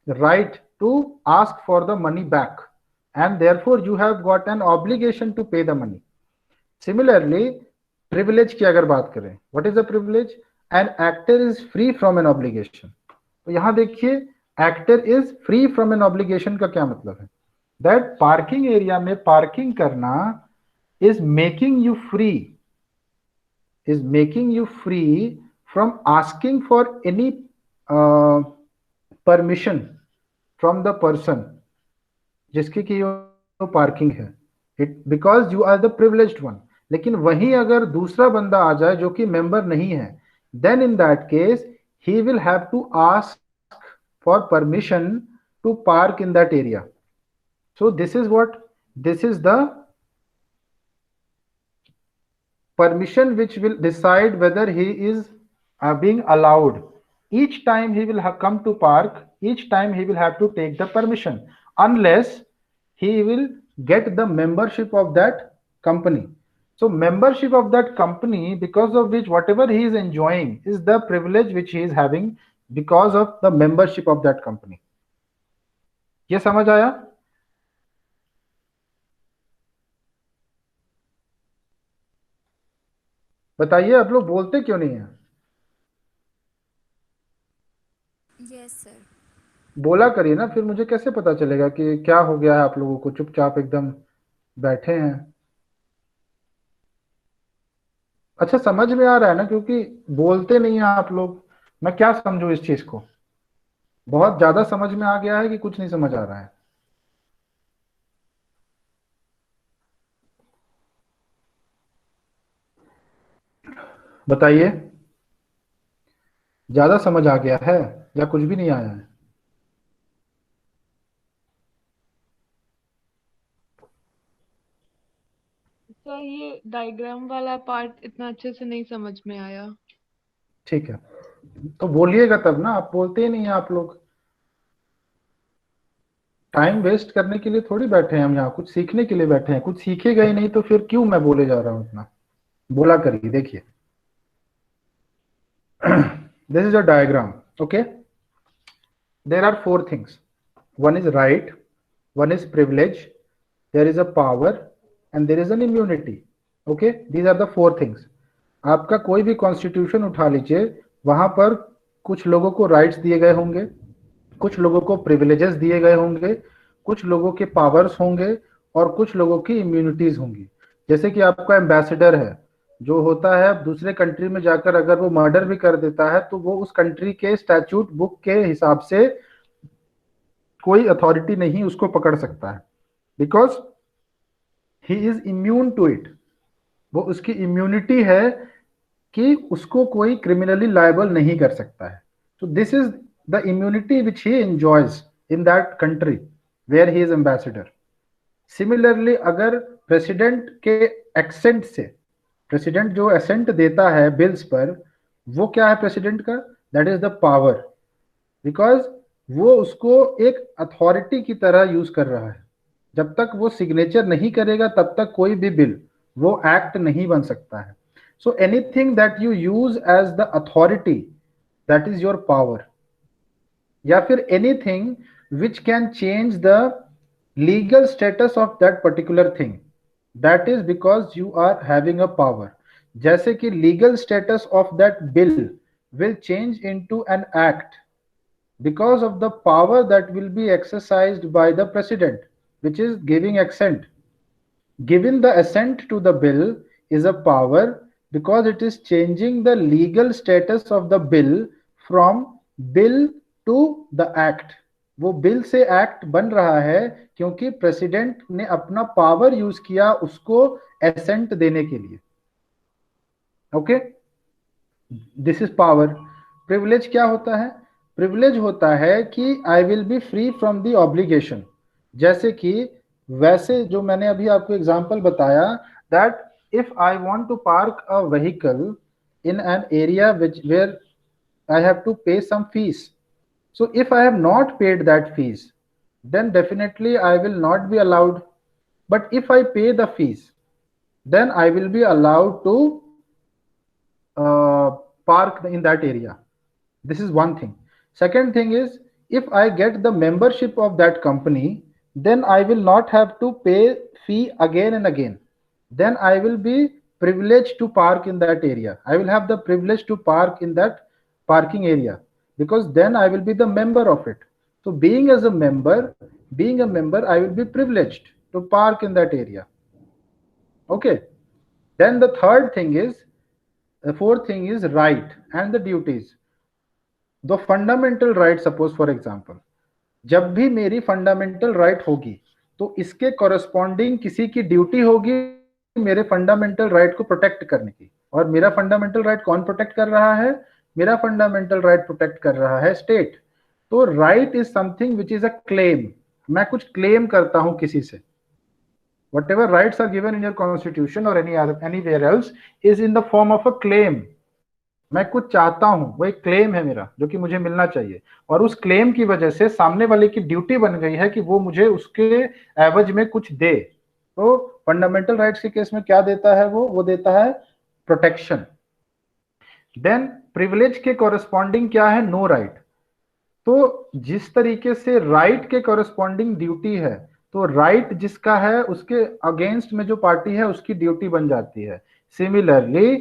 right to ask for the money back, and therefore you have got an obligation to pay the money. Similarly, privilege की अगर बात करें, what is the privilege? An actor is free from an obligation. तो यहां देखिए actor is free from an obligation का क्या मतलब है? That parking area में parking करना is making you free from asking for any permission from the person जिसकी की पार्किंग है, it because you are the privileged one. लेकिन वहीं अगर दूसरा बंदा आ जाए जो कि मेंबर नहीं है, then in that case he will have to ask for permission to park in that area. So this is what, this is the permission which will decide whether he is being allowed. Each time he will have come to park, each time he will have to take the permission, unless he will get the membership of that company. So membership of that company, because of which whatever he is enjoying is the privilege which he is having because of the membership of that company. ये समझ आया? बताइए, आप लोग बोलते क्यों नहीं हैं?
Yes sir.
बोला करिए ना, फिर मुझे कैसे पता चलेगा कि क्या हो गया है आप लोगों को, चुपचाप एकदम बैठे हैं। अच्छा समझ में आ रहा है ना, क्योंकि बोलते नहीं हैं आप लोग, मैं क्या समझूं इस चीज को? बहुत ज्यादा समझ में आ गया है कि कुछ नहीं समझ आ रहा है? बताइए, ज्यादा समझ आ गया है या कुछ भी नहीं आया है?
सर ये डायग्राम वाला पार्ट इतना अच्छे से नहीं समझ में आया।
ठीक है, तो बोलिएगा तब ना, आप बोलते ही नहीं हैं आप लोग। टाइम वेस्ट करने के लिए थोड़ी बैठे हैं हम यहाँ, कुछ सीखने के लिए बैठे हैं। कुछ सीखेगा ही नहीं तो फिर क्यों मैं बोले जा रहा हूँ इतना? बोला करिए। देखिए this is a diagram, okay? There are four things. One is right, one is privilege, there is a power, and there is an immunity. Okay, these are the four things. आपका कोई भी कॉन्स्टिट्यूशन उठा लीजिए, वहां पर कुछ लोगों को राइट्स दिए गए होंगे, कुछ लोगों को प्रिविलेजेस दिए गए होंगे, कुछ लोगों के पावर्स होंगे, और कुछ लोगों की इम्यूनिटीज होंगी। जैसे कि आपका एम्बेसडर है, जो होता है दूसरे कंट्री में जाकर अगर वो मर्डर भी कर देता है तो वो उस कंट्री के स्टैट्यूट बुक के हिसाब से कोई अथॉरिटी नहीं उसको पकड़ सकता है, because he is immune to it. वो उसकी इम्यूनिटी है कि उसको कोई क्रिमिनली लायबल नहीं कर सकता है। So this is the immunity which he enjoys in that country where he is ambassador. Similarly, अगर प्रेसिडेंट के एक्सेंट से, प्रेसिडेंट जो एसेंट देता है बिल्स पर, वो क्या है प्रेसिडेंट का? That is the power, because वो उसको एक अथॉरिटी की तरह यूज कर रहा है। जब तक वो सिग्नेचर नहीं करेगा तब तक कोई भी बिल, वो एक्ट नहीं बन सकता है। So anything that you use as the authority, that is your power. या फिर anything which can change the legal status of that particular thing, that is because you are having a power. जैसे कि legal status of that bill will change into an act because of the power that will be exercised by the president, which is giving assent. Giving the assent to the bill is a power because it is changing the legal status of the bill from bill to the act. वो bill से act बन रहा है क्योंकि president ने अपना power use किया उसको एसेंट देने के लिए. Okay, this is power. Privilege क्या होता है? प्रिविलेज होता है कि I will be free from the obligation. जैसे कि वैसे जो मैंने अभी आपको एग्जांपल बताया that if I want to park a vehicle in an area where I have to pay some fees. So if I have not paid that fees, then definitely I will not be allowed. But if I pay the fees, then I will be allowed to park in that area. This is one thing. Second thing is, if I get the membership of that company, then I will not have to pay fee again and again. Then I will be privileged to park in that area. I will have the privilege to park in that parking area, because then I will be the member of it. So being a member, I will be privileged to park in that area. Okay. Then the fourth thing is right and the duties. The fundamental right, suppose for example, जब भी मेरी fundamental right होगी तो इसके corresponding किसी की duty होगी मेरे फंडामेंटल राइट को प्रोटेक्ट करने की. और मेरा फंडामेंटल राइट कौन प्रोटेक्ट कर रहा है? मेरा फंडामेंटल राइट प्रोटेक्ट कर रहा है स्टेट. तो right is something which is a claim. मैं कुछ क्लेम करता हूं किसी से. whatever rights are given in your constitution or anywhere else is in the form of a claim. मैं कुछ चाहता हूं, वो एक क्लेम है मेरा जो कि मुझे मिलना चाहिए. और उस क्लेम की वजह से सामने वाले की ड्यूटी बन गई है कि वो मुझे उसके एवज में कुछ दे. तो फंडामेंटल राइट्स के केस में क्या देता है? वो देता है प्रोटेक्शन. देन प्रिविलेज के कॉरेस्पॉन्डिंग क्या है? No right. तो जिस तरीके से राइट के कॉरेस्पॉन्डिंग ड्यूटी है, तो राइट जिसका है उसके अगेंस्ट में जो पार्टी है उसकी ड्यूटी बन जाती है. सिमिलरली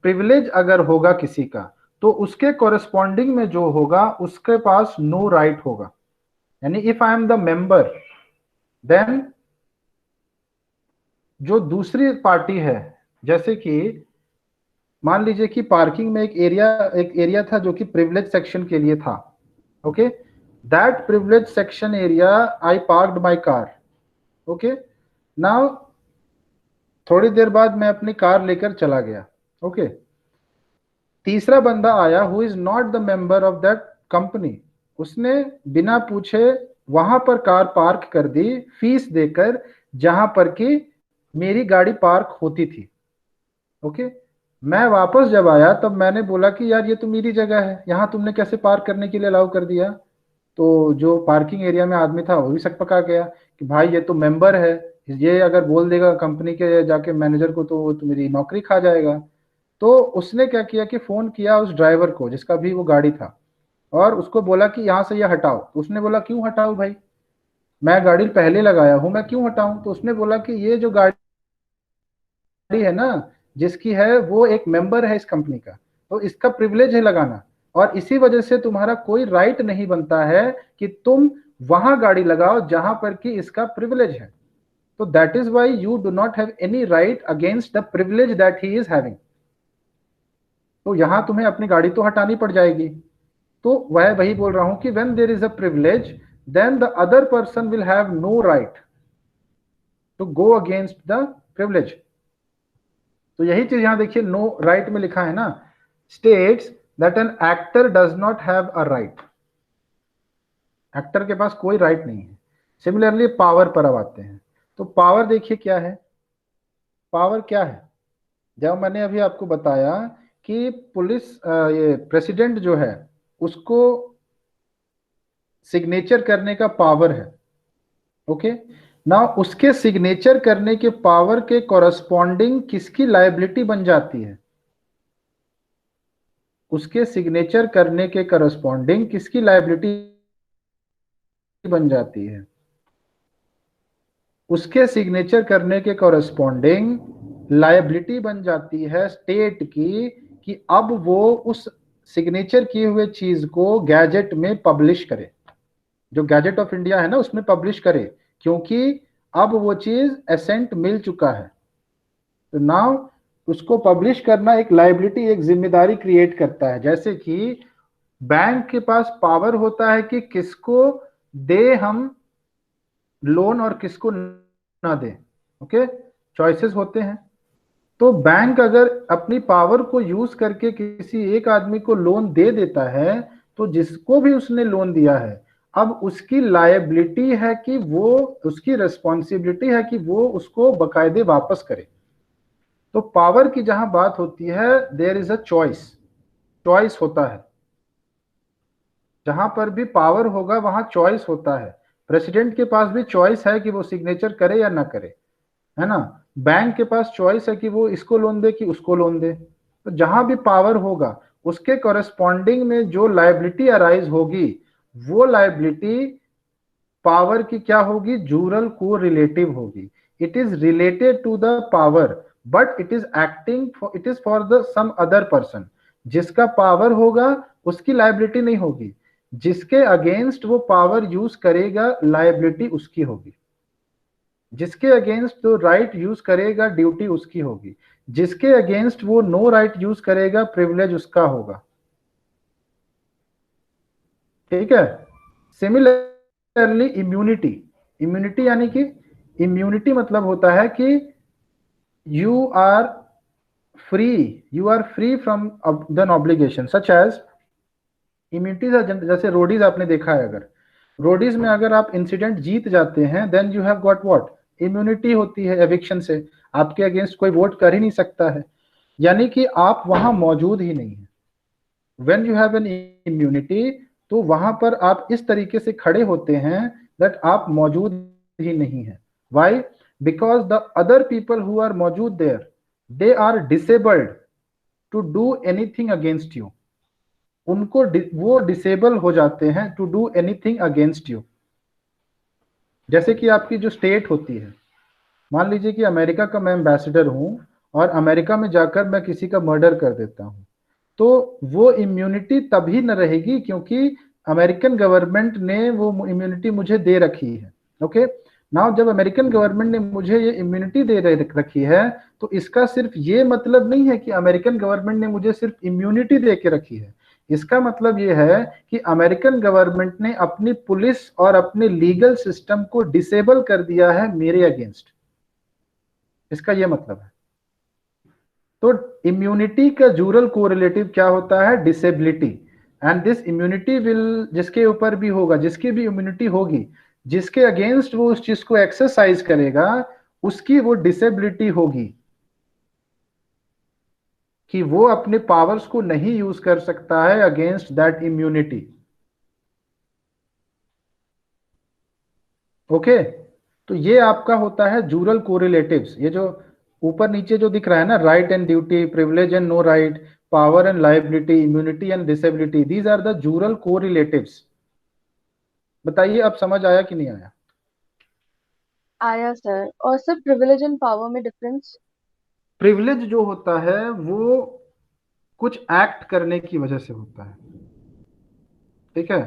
प्रिविलेज अगर होगा किसी का तो उसके कॉरेस्पॉन्डिंग में जो होगा उसके पास नो राइट होगा. यानी if I am the member, then जो दूसरी पार्टी है, जैसे कि मान लीजिए कि पार्किंग में एक एरिया था जो कि प्रिविलेज सेक्शन के लिए था. Okay, that privilege section area I parked my car. Okay, now थोड़ी देर बाद मैं अपनी कार लेकर चला गया. ओके, तीसरा बंदा आया who is not the member of that company. उसने बिना पूछे वहां पर कार पार्क कर दी फीस देकर जहां पर कि मेरी गाड़ी पार्क होती थी. ओके, मैं वापस जब आया तब मैंने बोला कि यार ये तो मेरी जगह है, यहाँ तुमने कैसे पार्क करने के लिए अलाउ कर दिया? तो जो पार्किंग एरिया में आदमी था वो भी सक पका गया कि भाई ये तो मेंबर है, ये अगर बोल देगा कंपनी के जाके मैनेजर को तो वो तो मेरी नौकरी खा जाएगा. तो उसने क्या किया कि फोन किया उस ड्राइवर को जिसका भी वो गाड़ी था और उसको बोला कि यहाँ से ये हटाओ. तो उसने बोला क्यों हटाओ भाई, मैं गाड़ी पहले लगाया हूँ, मैं क्यों हटाऊं? तो उसने बोला कि ये जो गाड़ी है ना जिसकी है वो एक मेंबर है इस कंपनी का, तो इसका प्रिविलेज है लगाना, और इसी वजह से तुम्हारा कोई राइट नहीं बनता है कि तुम वहां गाड़ी लगाओ जहां पर कि इसका प्रिविलेज है. तो that is why you do not have any right against the privilege that he is having. तो यहां तुम्हें अपनी गाड़ी तो हटानी पड़ जाएगी. तो वही बोल रहा हूं कि when there is a privilege then the other person will have no right to go against the privilege. तो यही चीज यहां देखिए नो राइट में लिखा है ना, states that an actor does not have a right. Actor के पास कोई राइट नहीं है. सिमिलरली पावर पर अब आते हैं. तो पावर देखिए क्या है. पावर क्या है? जब मैंने अभी आपको बताया कि पुलिस ये प्रेसिडेंट जो है उसको सिग्नेचर करने का पावर है. ओके, ना उसके सिग्नेचर करने के पावर के कॉरस्पॉन्डिंग किसकी लायबिलिटी बन जाती है? उसके सिग्नेचर करने के कॉरस्पॉन्डिंग किसकी लायबिलिटी बन जाती है? उसके सिग्नेचर करने के कॉरस्पॉन्डिंग लायबिलिटी बन जाती है स्टेट की कि अब वो उस सिग्नेचर किए हुए चीज को गैजेट में पब्लिश करे, जो गैजेट ऑफ इंडिया है ना उसमें पब्लिश करे, क्योंकि अब वो चीज एसेंट मिल चुका है। तो नाउ उसको पब्लिश करना एक लायबिलिटी, एक जिम्मेदारी क्रिएट करता है। जैसे कि बैंक के पास पावर होता है कि किसको दे हम लोन और किसको ना दे, ओके, चॉइसेस होते हैं। तो बैंक अगर अपनी पावर को यूज करके किसी एक आदमी को लोन दे देता है, तो जिसको भी उसने लोन दिया है अब उसकी लायबिलिटी है कि वो, उसकी रिस्पॉन्सिबिलिटी है कि वो उसको बकायदे वापस करे। तो पावर की जहां बात होती है, there is a choice, choice होता है। जहां पर भी पावर होगा वहां चॉइस होता है। प्रेसिडेंट के पास भी चॉइस है कि वो सिग्नेचर करे या ना करे, है ना। बैंक के पास चॉइस है कि वो इसको लोन दे कि उसको लोन दे। तो जहां भी पावर होगा उसके कॉरेस्पॉन्डिंग में जो लायबिलिटी अराइज होगी, वो लायबिलिटी पावर की क्या होगी, जूरल को रिलेटिव होगी। It is related to the power but it is acting it is for the some other person. जिसका पावर होगा उसकी लायबिलिटी नहीं होगी, जिसके अगेंस्ट वो पावर यूज करेगा लायबिलिटी उसकी होगी। जिसके अगेंस्ट जो राइट यूज करेगा ड्यूटी उसकी होगी। जिसके अगेंस्ट वो नो राइट यूज करेगा प्रिविलेज उसका होगा। ठीक है। सिमिलरली इम्यूनिटी, इम्यूनिटी यानी कि इम्यूनिटी मतलब होता है कि you are free, you are free from then obligation such as immunity. जैसे रोडीज आपने देखा है, अगर रोडीज में अगर आप इंसिडेंट जीत जाते हैं then you have got what, immunity होती है एविक्शन से। आपके अगेंस्ट कोई वोट कर ही नहीं सकता है, यानी कि आप वहां मौजूद ही नहीं है। When you have an immunity, तो वहां पर आप इस तरीके से खड़े होते हैं दैट आप मौजूद ही नहीं है। Why? Because the other people who are मौजूद there, they are disabled to do anything against you. उनको वो डिसेबल हो जाते हैं to do anything against you. जैसे कि आपकी जो स्टेट होती है, मान लीजिए कि अमेरिका का मैं एम्बेसडर हूं और अमेरिका में जाकर मैं किसी का मर्डर कर देता हूं, तो वो इम्यूनिटी तभी न रहेगी क्योंकि अमेरिकन गवर्नमेंट ने वो इम्यूनिटी मुझे दे रखी है। ओके, नाउ जब अमेरिकन गवर्नमेंट ने मुझे ये इम्यूनिटी दे रखी है, तो इसका सिर्फ ये मतलब नहीं है कि अमेरिकन गवर्नमेंट ने मुझे सिर्फ इम्यूनिटी दे के रखी है। इसका मतलब ये है कि अमेरिकन गवर्नमेंट ने अपनी पुलिस और अपने लीगल सिस्टम को डिसेबल कर दिया है मेरे अगेंस्ट। इसका ये मतलब है। तो इम्यूनिटी का जूरल कोरिलेटिव क्या होता है, disability. And this immunity will, जिसके ऊपर भी होगा, जिसकी भी इम्यूनिटी होगी, जिसके अगेंस्ट वो उस चीज को एक्सरसाइज करेगा, उसकी वो डिसेबिलिटी होगी कि वो अपने पावर्स को नहीं यूज कर सकता है अगेंस्ट दैट इम्यूनिटी। ओके, तो ये आपका होता है जूरल कोरिलेटिव्स। ये जो ऊपर नीचे जो दिख रहा है ना, right and duty, privilege and no right, power and liability, immunity and disability, these are the jural correlatives. बताइए अब समझ आया कि नहीं आया?
आया सर। और सर प्रिविलेज एंड पावर में डिफरेंस?
प्रिविलेज जो होता है वो कुछ एक्ट करने की वजह से होता है। ठीक है।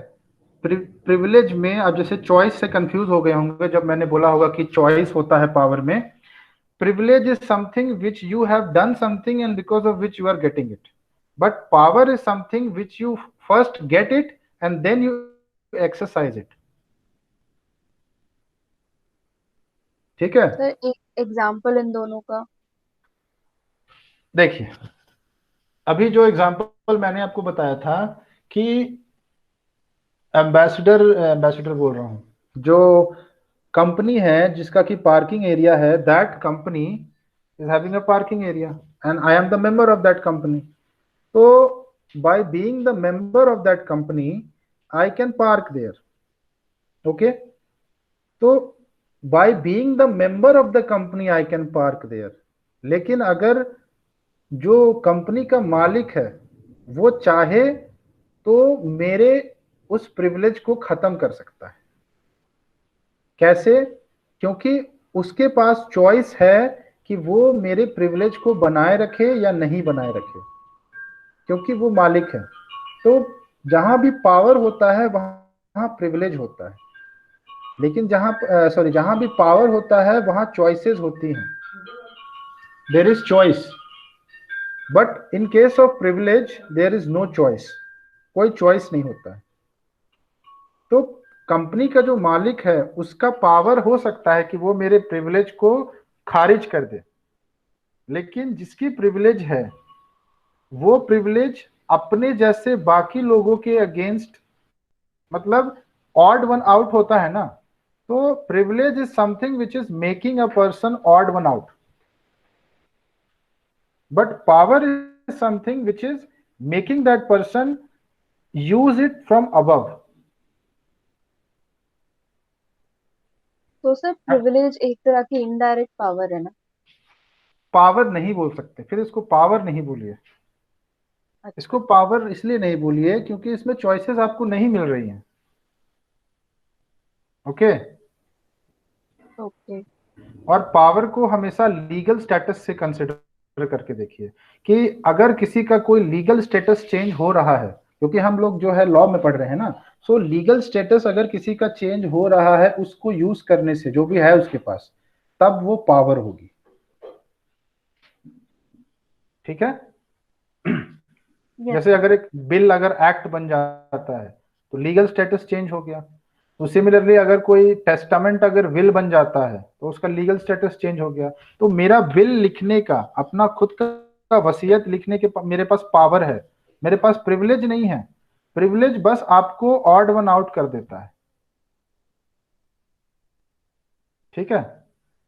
प्रिविलेज में आप जैसे चॉइस से कंफ्यूज हो गए होंगे जब मैंने बोला होगा कि चॉइस होता है पावर में। Privilege is something which you have done something and because of which you are getting it. But power is something which you first get it and then you exercise it. ठीक है।
Sir एक example in दोनों का।
देखिए, अभी जो example मैंने आपको बताया था कि एम्बेसडर, एम्बेसडर बोल रहा हूं, जो कंपनी है जिसका कि पार्किंग एरिया है, that company is having a parking area and I am the member of that company. So by being the member of that company, I can park there. Okay. तो by being the member of the company, I can park there. लेकिन अगर जो company का मालिक है वो चाहे तो मेरे उस प्रिविलेज को खत्म कर सकता है। कैसे? क्योंकि उसके पास चॉइस है कि वो मेरे प्रिविलेज को बनाए रखे या नहीं बनाए रखे, क्योंकि वो मालिक है। तो जहां भी पावर होता है वहां प्रिविलेज होता है, लेकिन जहां भी पावर होता है वहां चॉइसेस होती हैं, there is choice, but in case of privilege there is no choice, कोई चॉइस नहीं होता है। तो कंपनी का जो मालिक है उसका पावर हो सकता है कि वो मेरे प्रिविलेज को खारिज कर दे, लेकिन जिसकी प्रिविलेज है वो प्रिविलेज अपने जैसे बाकी लोगों के अगेंस्ट, मतलब ऑड वन आउट होता है ना, तो privilege is something which is making a person odd one out, but power is something which is making that person use it from above.
तो सर प्रिविलेज एक तरह की इनडायरेक्ट पावर है ना?
पावर नहीं बोल सकते, फिर इसको पावर नहीं बोलिए,
अच्छा।
इसको पावर इसलिए नहीं बोलिए क्योंकि इसमें चॉइसेस आपको नहीं मिल रही हैं। ओके।
ओके।
और पावर को हमेशा लीगल स्टेटस से कंसिडर करके देखिए कि अगर किसी का कोई लीगल स्टेटस चेंज हो रहा है, क्योंकि हम लोग जो है लॉ में पढ़ रहे हैं ना, सो लीगल स्टेटस अगर किसी का चेंज हो रहा है उसको यूज करने से, जो भी है उसके पास, तब वो पावर होगी। ठीक है।
यस
जैसे
सर।
अगर एक बिल, अगर एक्ट बन जाता है तो लीगल स्टेटस चेंज हो गया। तो सिमिलरली अगर कोई टेस्टामेंट, अगर विल बन जाता है तो उसका लीगल स्टेटस चेंज हो गया। तो मेरा विल लिखने का, अपना खुद का वसीयत लिखने के मेरे पास पावर है, मेरे पास प्रिविलेज नहीं है। प्रिविलेज बस आपको ऑड वन आउट कर देता है। ठीक है।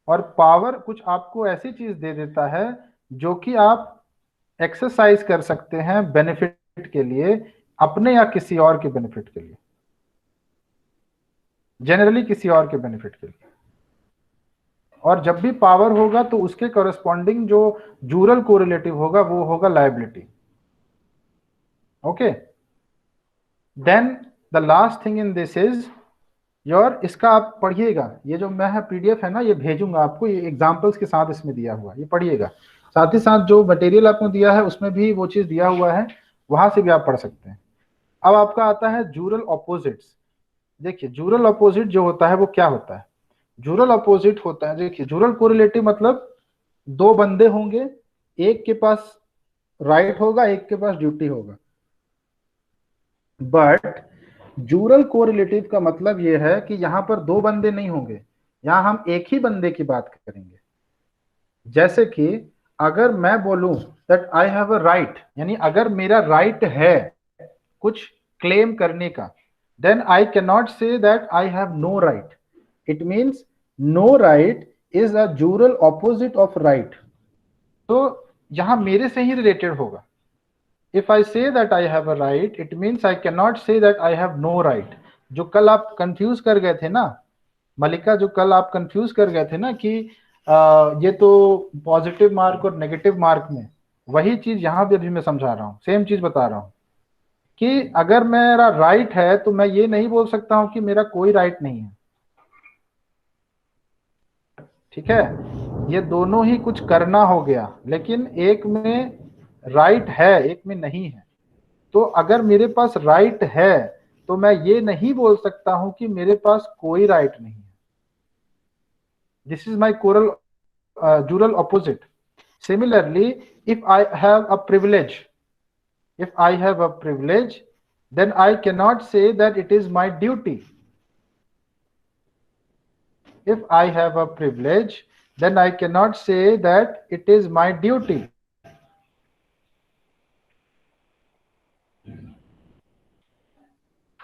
और पावर कुछ आपको ऐसी चीज दे देता है जो कि आप एक्सरसाइज कर सकते हैं बेनिफिट के लिए, अपने या किसी और के बेनिफिट के लिए, जनरली किसी और के बेनिफिट के लिए। और जब भी पावर होगा तो उसके कॉरेस्पॉन्डिंग जो जूरल कोरिलेटिव होगा वो होगा liability. Okay. Then the last thing in this is your, इसका आप पढ़िएगा, ये जो मैं पीडीएफ है ना ये भेजूंगा आपको, ये एग्जांपल्स के साथ इसमें दिया हुआ है, ये पढ़िएगा। साथ ही साथ जो मटेरियल आपको दिया है उसमें भी वो चीज दिया हुआ है, वहां से भी आप पढ़ सकते हैं। अब आपका आता है जूरल ऑपोजिट्स। देखिए जूरल ऑपोजिट जो होता है वो क्या होता है? जूरल ऑपोजिट होता है, देखिए जूरल कोरिलेटिव मतलब दो बंदे होंगे, एक के पास राइट होगा, एक के पास ड्यूटी होगा। बट जूरल कोरिलेटिव का मतलब यह है कि यहां पर दो बंदे नहीं होंगे, यहां हम एक ही बंदे की बात करेंगे। जैसे कि अगर मैं बोलूं that I have a right, यानी अगर मेरा राइट है कुछ क्लेम करने का, then I can not say that I have no right. It means no right is a jural opposite of right. तो यहां मेरे से ही रिलेटेड होगा। If I say that I have a right, it means I can not say that I have no right. जो कल आप confuse कर गए थे ना मलिका, जो कल आप कंफ्यूज कर गए थे ना कि ये तो पॉजिटिव मार्क और नेगेटिव मार्क में, वही चीज यहां भी अभी मैं समझा रहा हूं, सेम चीज बता रहा हूं कि अगर मेरा राइट है तो मैं ये नहीं बोल सकता हूं कि मेरा कोई राइट नहीं है। ठीक है। ये दोनों ही कुछ करना हो गया, लेकिन एक में राइट है एक में नहीं है। तो अगर मेरे पास राइट है तो मैं ये नहीं बोल सकता हूं कि मेरे पास कोई राइट नहीं है। This is my coral Jurel opposite. Similarly if I have a privilege, if I have a privilege, then I cannot say that it is my duty. If I have a privilege, then I cannot say that it is my duty.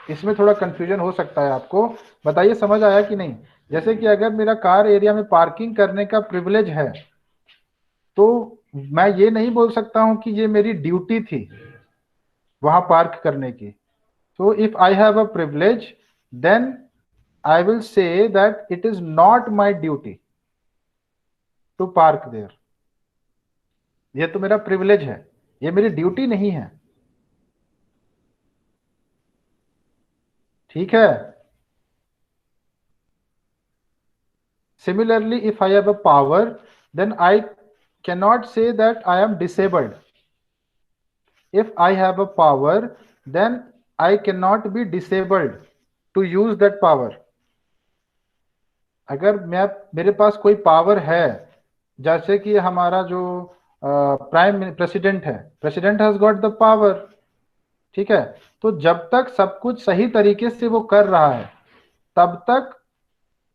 इसमें थोड़ा confusion हो सकता है आपको, बताइए समझ आया कि नहीं? जैसे कि अगर मेरा कार एरिया में पार्किंग करने का प्रिविलेज है तो मैं ये नहीं बोल सकता हूं कि ये मेरी ड्यूटी थी वहां पार्क करने की। So if I have a privilege, then I will say that it is not my duty to park there. ये तो मेरा प्रिविलेज है, ये मेरी ड्यूटी नहीं है। ठीक है। Similarly, if I have a power, then I cannot say that I am disabled. If I have a power, then I cannot be disabled to use that power. अगर मेरे पास कोई पावर है, जैसे कि हमारा जो प्राइम प्रेसिडेंट है, president has got the power, ठीक है, तो जब तक सब कुछ सही तरीके से वो कर रहा है तब तक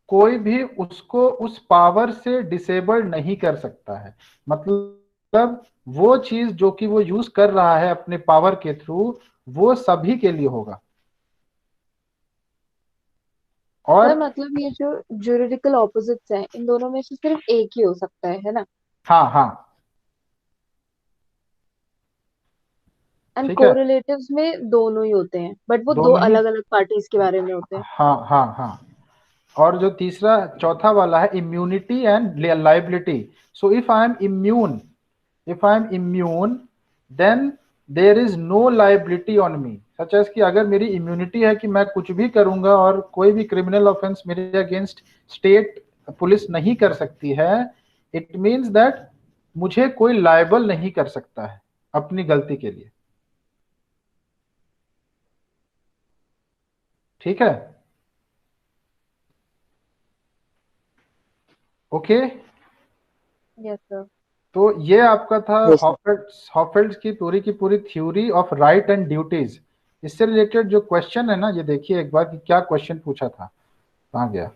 कोई भी उसको उस पावर से डिसेबल नहीं कर सकता है। मतलब वो चीज जो कि वो यूज कर रहा है अपने पावर के थ्रू, वो सभी के लिए होगा। और
सर मतलब ये जो जुरिडिकल ऑपोजिट्स हैं, इन दोनों में से सिर्फ एक ही हो सकता है ना?
हाँ हाँ,
एंड
ठीक है,
कोरिलेटिव्स में दोनों ही होते हैं, बट वो दो
दोनों ही,
अलग अलग पार्टीज के बारे में होते हैं।
हाँ हाँ हाँ। और जो तीसरा चौथा वाला है immunity and liability. So if I am immune then there is no liability on me, such as कि अगर मेरी इम्यूनिटी है कि मैं कुछ भी करूंगा और कोई भी क्रिमिनल ऑफेंस मेरे अगेंस्ट स्टेट पुलिस नहीं कर सकती है, इट मीन्स दैट मुझे कोई लायबल नहीं कर सकता है अपनी गलती के लिए। ठीक है, ओके।
Yes sir.
तो ये आपका था
यस सर।
हॉफेल्ड की पूरी theory of right and duties. इससे रिलेटेड जो क्वेश्चन है ना, ये देखिए एक बार कि क्या क्वेश्चन पूछा था, कहाँ गया,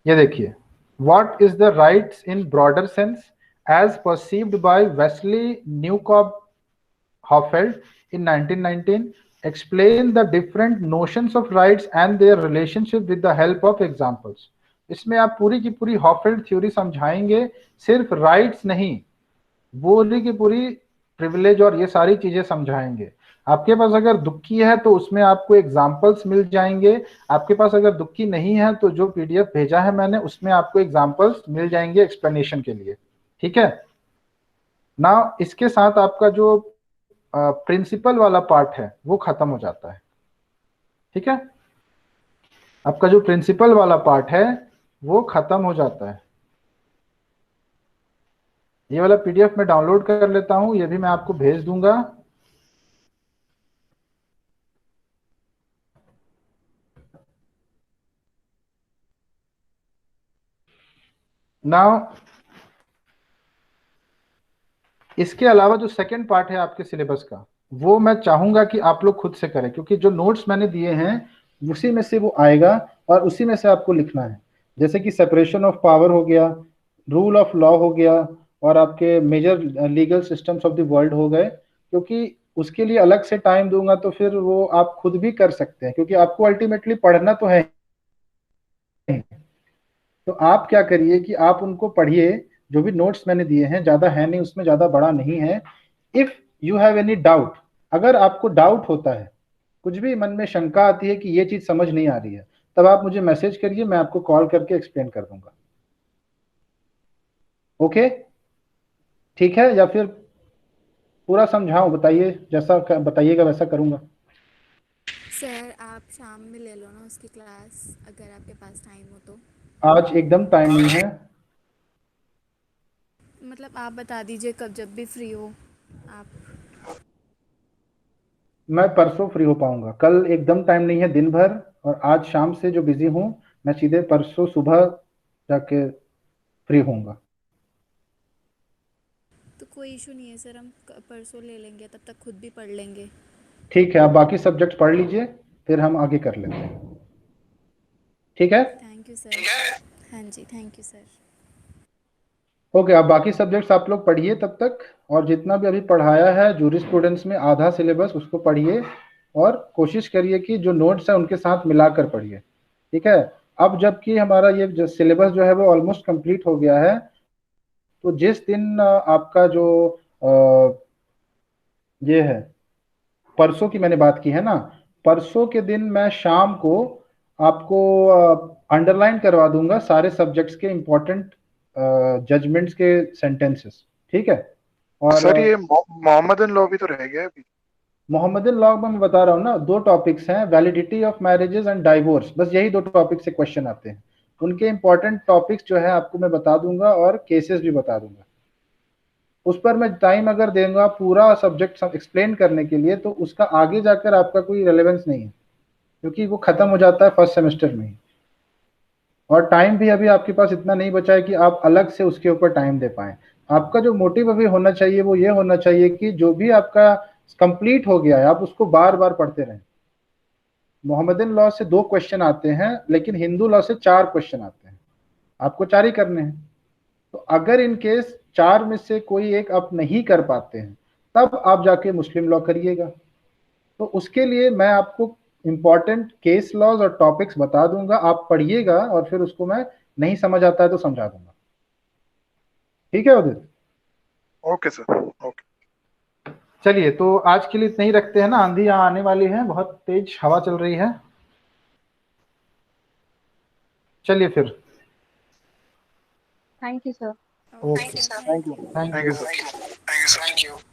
ये देखिए, what is the rights in broader sense as perceived by Wesley Newcomb Hohfeld in 1919, explain the different notions of rights and their relationship with the help of examples। इसमें आप पूरी की पूरी हॉफेल्ड थ्योरी समझाएंगे, सिर्फ राइट्स नहीं, पूरी की पूरी प्रिविलेज और ये सारी चीजें समझाएंगे। आपके पास अगर दुखी है तो उसमें आपको एग्जाम्पल्स मिल जाएंगे, आपके पास अगर दुखी नहीं है तो जो पीडीएफ भेजा है मैंने उसमें आपको एग्जाम्पल्स मिल जाएंगे एक्सप्लेनेशन के लिए। ठीक है ना, इसके साथ आपका जो प्रिंसिपल वाला पार्ट है वो खत्म हो जाता है। ठीक है, आपका जो प्रिंसिपल वाला पार्ट है वो खत्म हो जाता है। ये वाला पीडीएफ मैं डाउनलोड कर लेता हूं, ये भी मैं आपको भेज दूंगा। नाउ इसके अलावा जो सेकंड पार्ट है आपके सिलेबस का, वो मैं चाहूंगा कि आप लोग खुद से करें, क्योंकि जो नोट्स मैंने दिए हैं उसी में से वो आएगा और उसी में से आपको लिखना है। जैसे कि सेपरेशन ऑफ पावर हो गया, रूल ऑफ लॉ हो गया, और आपके major legal systems of the world हो गए। क्योंकि उसके लिए अलग से टाइम दूंगा तो फिर वो आप खुद भी कर सकते हैं, क्योंकि आपको अल्टीमेटली पढ़ना तो है। तो आप क्या करिए कि आप उनको पढ़िए, जो भी नोट्स मैंने दिए हैं ज्यादा है नहीं, उसमें ज्यादा बड़ा नहीं है। If you have any doubt, अगर आपको डाउट होता है, कुछ भी मन में शंका आती है कि ये चीज समझ नहीं आ रही है, तब आप मुझे मैसेज करिए, मैं आपको कॉल करके एक्सप्लेन कर दूंगा। ओके, ठीक है, या फिर पूरा समझाऊं? बताइए, जैसा बताइएगा वैसा करूंगा।
सर आप शाम में ले लो ना उसकी क्लास, अगर आपके पास टाइम हो तो।
आज एकदम टाइम नहीं है।
मतलब आप बता दीजिए कब, जब भी फ्री हो आप।
मैं परसों फ्री हो पाऊंगा, कल एकदम टाइम नहीं है दिन भर, और आज शाम से जो बिजी हूँ, मैं सीधे परसों सुबह जाके फ्री होऊंगा।
तो कोई इशू नहीं है सर, हम परसों ले लेंगे, तब तक खुद भी पढ़ लेंगे।
ठीक है, आप बाकी सब्जेक्ट पढ़ लीजिए, फिर हम आगे कर लेते हैं। ठीक है,
थैंक यू सर। हाँ जी, थैंक यू सर।
ओके, आप बाकी सब्जेक्ट्स आप लोग पढ़िए तब तक, और जितना भी अभी पढ़ाया है जूरिस्प्रूडेंस में आधा सिलेबस उसको पढ़िए, और कोशिश करिए कि जो नोट्स है उनके साथ मिलाकर पढ़िए। ठीक है, अब जबकि हमारा ये जो सिलेबस जो है वो ऑलमोस्ट कंप्लीट हो गया है, तो जिस दिन आपका जो ये है, परसों की मैंने बात की है ना, परसों के दिन मैं शाम को आपको अंडरलाइन करवा दूंगा सारे सब्जेक्ट्स के इम्पोर्टेंट जजमेंट्स के सेंटेंसेस। ठीक है, और
सर ये मोहम्मदन लॉ भी तो रह गया है अभी।
मोहम्मदन लॉ में मैं बता रहा हूँ ना, दो टॉपिक्स हैं, validity of marriages and divorce, बस यही दो टॉपिक से क्वेश्चन आते हैं। उनके इंपॉर्टेंट टॉपिक्स जो है आपको मैं बता दूंगा, और केसेस भी बता दूंगा। उस पर मैं टाइम अगर दूंगा पूरा सब्जेक्ट एक्सप्लेन करने के लिए, तो उसका आगे जाकर आपका कोई रेलेवेंस नहीं है, क्योंकि वो खत्म हो जाता है फर्स्ट सेमेस्टर में ही। और टाइम भी अभी आपके पास इतना नहीं बचा है कि आप अलग से उसके ऊपर टाइम दे पाएं। आपका जो मोटिव अभी होना चाहिए वो ये होना चाहिए कि जो भी आपका कंप्लीट हो गया है आप उसको बार बार पढ़ते रहें। मोहम्मदन लॉ से 2 क्वेश्चन आते हैं, लेकिन हिंदू लॉ से 4 क्वेश्चन आते हैं, आपको 4 ही करने हैं। तो अगर इन केस 4 में से कोई एक आप नहीं कर पाते हैं, तब आप जाके मुस्लिम लॉ करिएगा। तो उसके लिए मैं आपको इंपॉर्टेंट केस लॉज और टॉपिक्स बता दूंगा, आप पढ़िएगा और फिर उसको मैं नहीं समझ आता है तो समझा दूंगा। ठीक है उदित?
Okay sir, okay.
चलिए, तो आज के लिए इतना ही रखते हैं ना, आंधी यहाँ आने वाली है, बहुत तेज हवा चल रही है। चलिए फिर।
Thank you, sir.
Okay,
Okay,
thank you,
thank
thank you
you.
Sir.